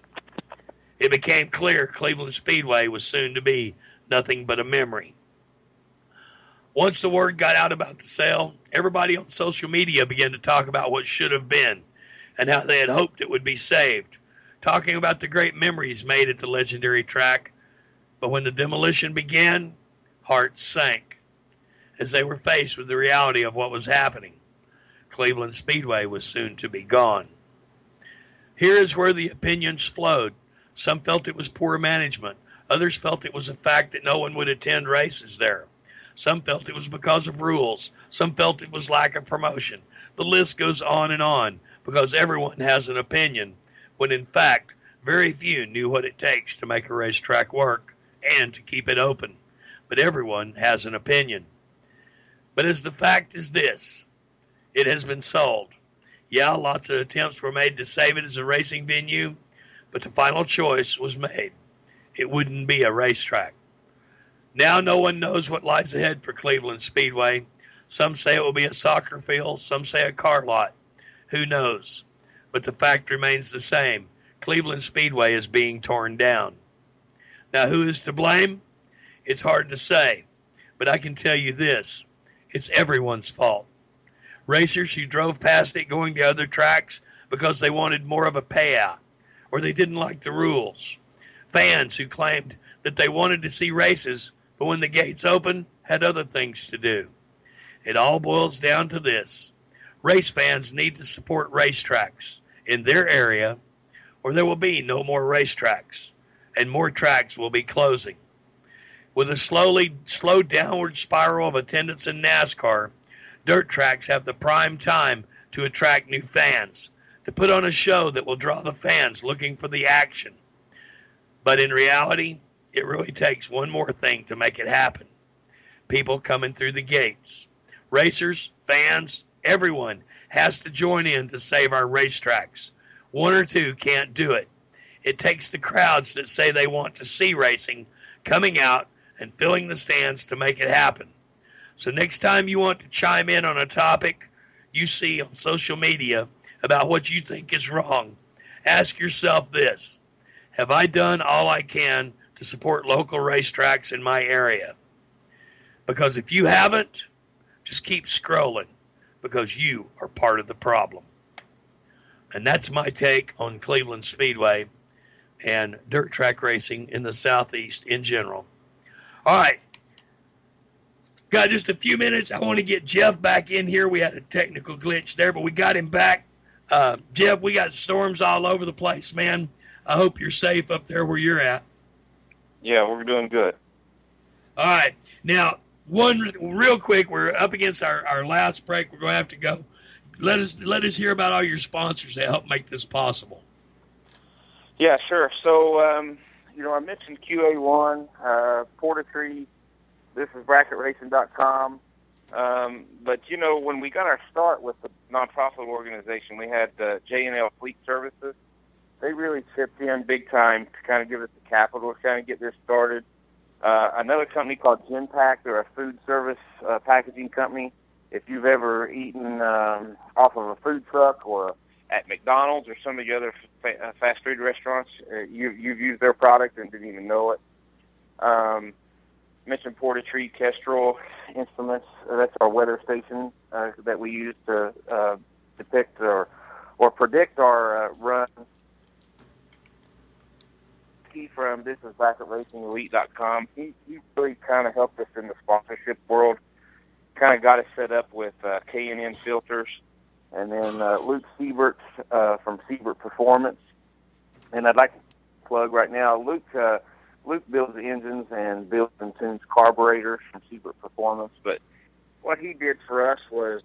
It became clear Cleveland Speedway was soon to be nothing but a memory. Once the word got out about the sale, everybody on social media began to talk about what should have been and how they had hoped it would be saved, talking about the great memories made at the legendary track. But when the demolition began, hearts sank as they were faced with the reality of what was happening. Cleveland Speedway was soon to be gone. Here is where the opinions flowed. Some felt it was poor management. Others felt it was a fact that no one would attend races there. Some felt it was because of rules. Some felt it was lack of promotion. The list goes on because everyone has an opinion, when in fact, very few knew what it takes to make a racetrack work and to keep it open. But everyone has an opinion. But as the fact is this, it has been sold. Yeah, lots of attempts were made to save it as a racing venue, but the final choice was made. It wouldn't be a racetrack. Now no one knows what lies ahead for Cleveland Speedway. Some say it will be a soccer field, some say a car lot. Who knows? But the fact remains the same. Cleveland Speedway is being torn down. Now who is to blame? It's hard to say, but I can tell you this. It's everyone's fault. Racers who drove past it going to other tracks because they wanted more of a payout, or they didn't like the rules. Fans who claimed that they wanted to see races, but when the gates opened, had other things to do. It all boils down to this. Race fans need to support racetracks in their area, or there will be no more racetracks, and more tracks will be closing. With a slow downward spiral of attendance in NASCAR, dirt tracks have the prime time to attract new fans, to put on a show that will draw the fans looking for the action. But in reality, it really takes one more thing to make it happen. People coming through the gates. Racers, fans, everyone has to join in to save our racetracks. One or two can't do it. It takes the crowds that say they want to see racing coming out and filling the stands to make it happen. So next time you want to chime in on a topic you see on social media about what you think is wrong, ask yourself this: have I done all I can to support local racetracks in my area? Because if you haven't, just keep scrolling, because you are part of the problem. And that's my take on Cleveland Speedway and dirt track racing in the Southeast in general. All right. Got just a few minutes. I want to get Jeff back in here. We had a technical glitch there, but we got him back. Jeff, we got storms all over the place, man. I hope you're safe up there where you're at. Yeah, we're doing good. All right. Now, one real quick, we're up against our last break. We're going to have to go. Let us hear about all your sponsors that help make this possible. Yeah, sure. So, I mentioned QA1, Portatree. This is BracketRacing.com. But, when we got our start with the nonprofit organization, we had J&L Fleet Services. They really chipped in big time to kind of give us the capital to kind of get this started. Another company called Genpack, they're a food service packaging company. If you've ever eaten off of a food truck or at McDonald's or some of the other fast food restaurants, you've used their product and didn't even know it. Mentioned Portatree Kestrel Instruments. That's our weather station that we use to depict or predict our run. From this is BracketRacingElite.com. He really kind of helped us in the sponsorship world. kind of got us set up with K&N filters, and then Luke Siebert from Siebert Performance. And I'd like to plug right now, Luke builds the engines and builds and tunes carburetors from Siebert Performance, but what he did for us was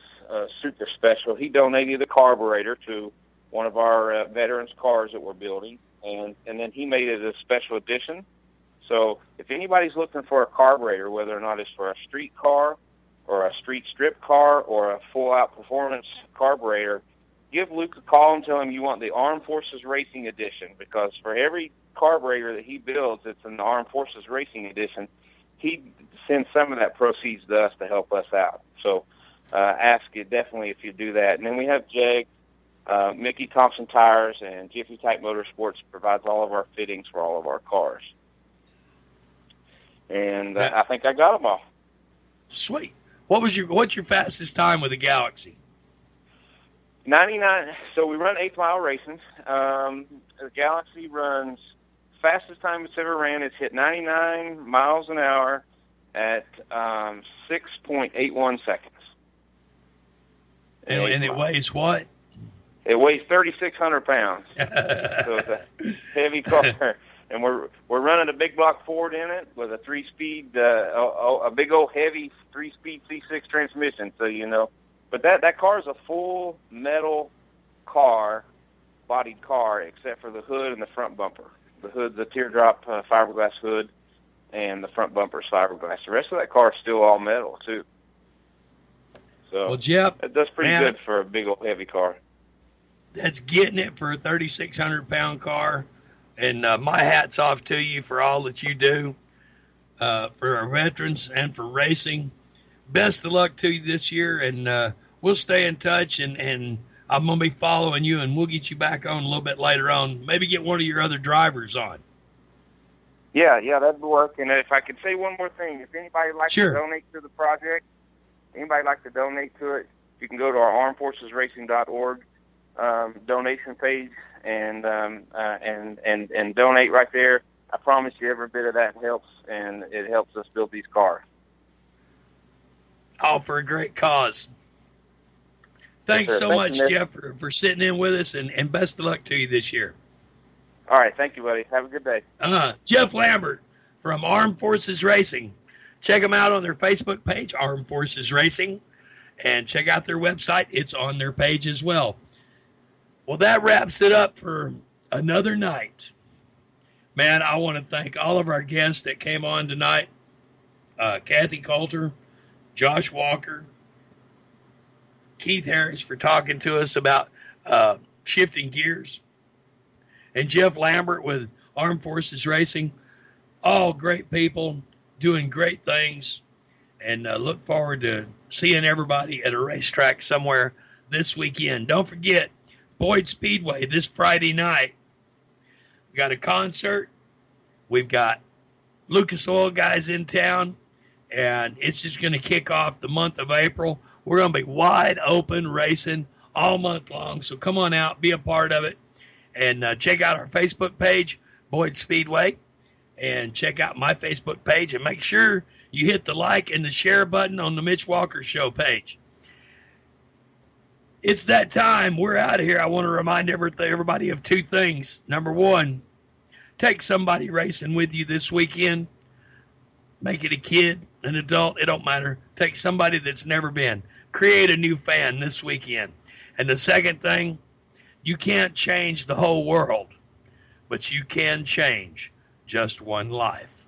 super special. He donated the carburetor to one of our veterans' cars that we're building, and then he made it a special edition. So if anybody's looking for a carburetor, whether or not it's for a street car or a street strip car or a full-out performance carburetor, give Luke a call and tell him you want the Armed Forces Racing Edition, because for every carburetor that he builds, it's an Armed Forces Racing Edition. He sends some of that proceeds to us to help us out. So ask you definitely if you do that. And then we have Jag, Mickey Thompson Tires, and Jiffy Type Motorsports provides all of our fittings for all of our cars. And I think I got them all. Sweet. What's your fastest time with the Galaxy? 99. So we run 8-mile races. The Galaxy runs fastest time it's ever ran. It's hit 99 miles an hour at 6.81 seconds. And it weighs what? It weighs 3,600 pounds. So it's a heavy car. And we're running a big block Ford in it with a 3-speed, a big old heavy 3-speed C6 transmission. So you know, but that car is a full metal bodied car, except for the hood and the front bumper. The hood's a teardrop fiberglass hood, and the front bumper's fiberglass. The rest of that car is still all metal too. So well, Jeff, it does pretty good for a big old heavy car. That's getting it for a 3,600-pound car. And my hat's off to you for all that you do for our veterans and for racing. Best of luck to you this year, and we'll stay in touch, and I'm going to be following you, and we'll get you back on a little bit later on. Maybe get one of your other drivers on. Yeah, that'd work. And if I could say one more thing, if anybody would like Sure. to donate to the project, you can go to our armedforcesracing.org donation page and donate right there. I promise you every bit of that helps, and it helps us build these cars. It's all for a great cause. Thanks Yes, so sir. much, Thank you, Jeff, for sitting in with us, and best of luck to you this year. All right, thank you, buddy. Have a good day. Jeff Lambert from Armed Forces Racing. Check them out on their Facebook page, Armed Forces Racing, and check out their website. It's on their page as well. Well, that wraps it up for another night. Man, I want to thank all of our guests that came on tonight. Kathy Coulter, Josh Walker, Keith Harris for talking to us about shifting gears, and Jeff Lambert with Armed Forces Racing. All great people doing great things, and look forward to seeing everybody at a racetrack somewhere this weekend. Don't forget, Boyd Speedway this Friday night. We got a concert. We've got Lucas Oil guys in town, and it's just going to kick off the month of April. We're going to be wide open racing all month long, so come on out, be a part of it, and check out our Facebook page, Boyd Speedway, and check out my Facebook page, and make sure you hit the like and the share button on the Mitch Walker Show page. It's that time. We're out of here. I want to remind everybody of two things. Number one, take somebody racing with you this weekend. Make it a kid, an adult, it don't matter. Take somebody that's never been. Create a new fan this weekend. And the second thing, you can't change the whole world, but you can change just one life.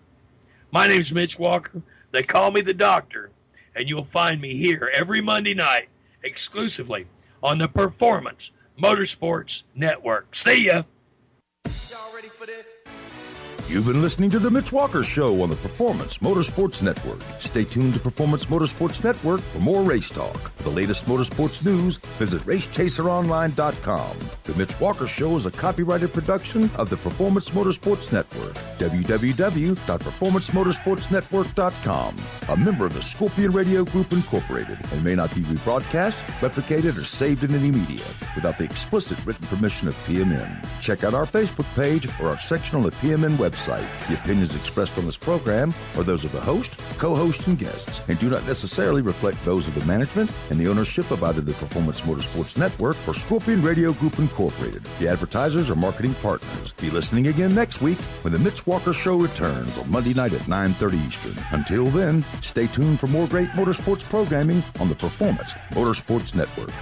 My name's Mitch Walker. They call me the Doctor, and you'll find me here every Monday night exclusively on the Performance Motorsports Network. See ya. Y'all ready for this? You've been listening to The Mitch Walker Show on the Performance Motorsports Network. Stay tuned to Performance Motorsports Network for more race talk. For the latest motorsports news, visit racechaseronline.com. The Mitch Walker Show is a copyrighted production of the Performance Motorsports Network. www.performancemotorsportsnetwork.com. A member of the Scorpion Radio Group Incorporated, and may not be rebroadcast, replicated, or saved in any media without the explicit written permission of PMN. Check out our Facebook page or our section on the PMN website. website. The opinions expressed on this program are those of the host, co-host, and guests, and do not necessarily reflect those of the management and the ownership of either the Performance Motorsports Network or Scorpion Radio Group Incorporated. The advertisers are marketing partners. Be listening again next week when the Mitch Walker Show returns on Monday night at 9:30 Eastern. Until then, stay tuned for more great motorsports programming on the Performance Motorsports Network.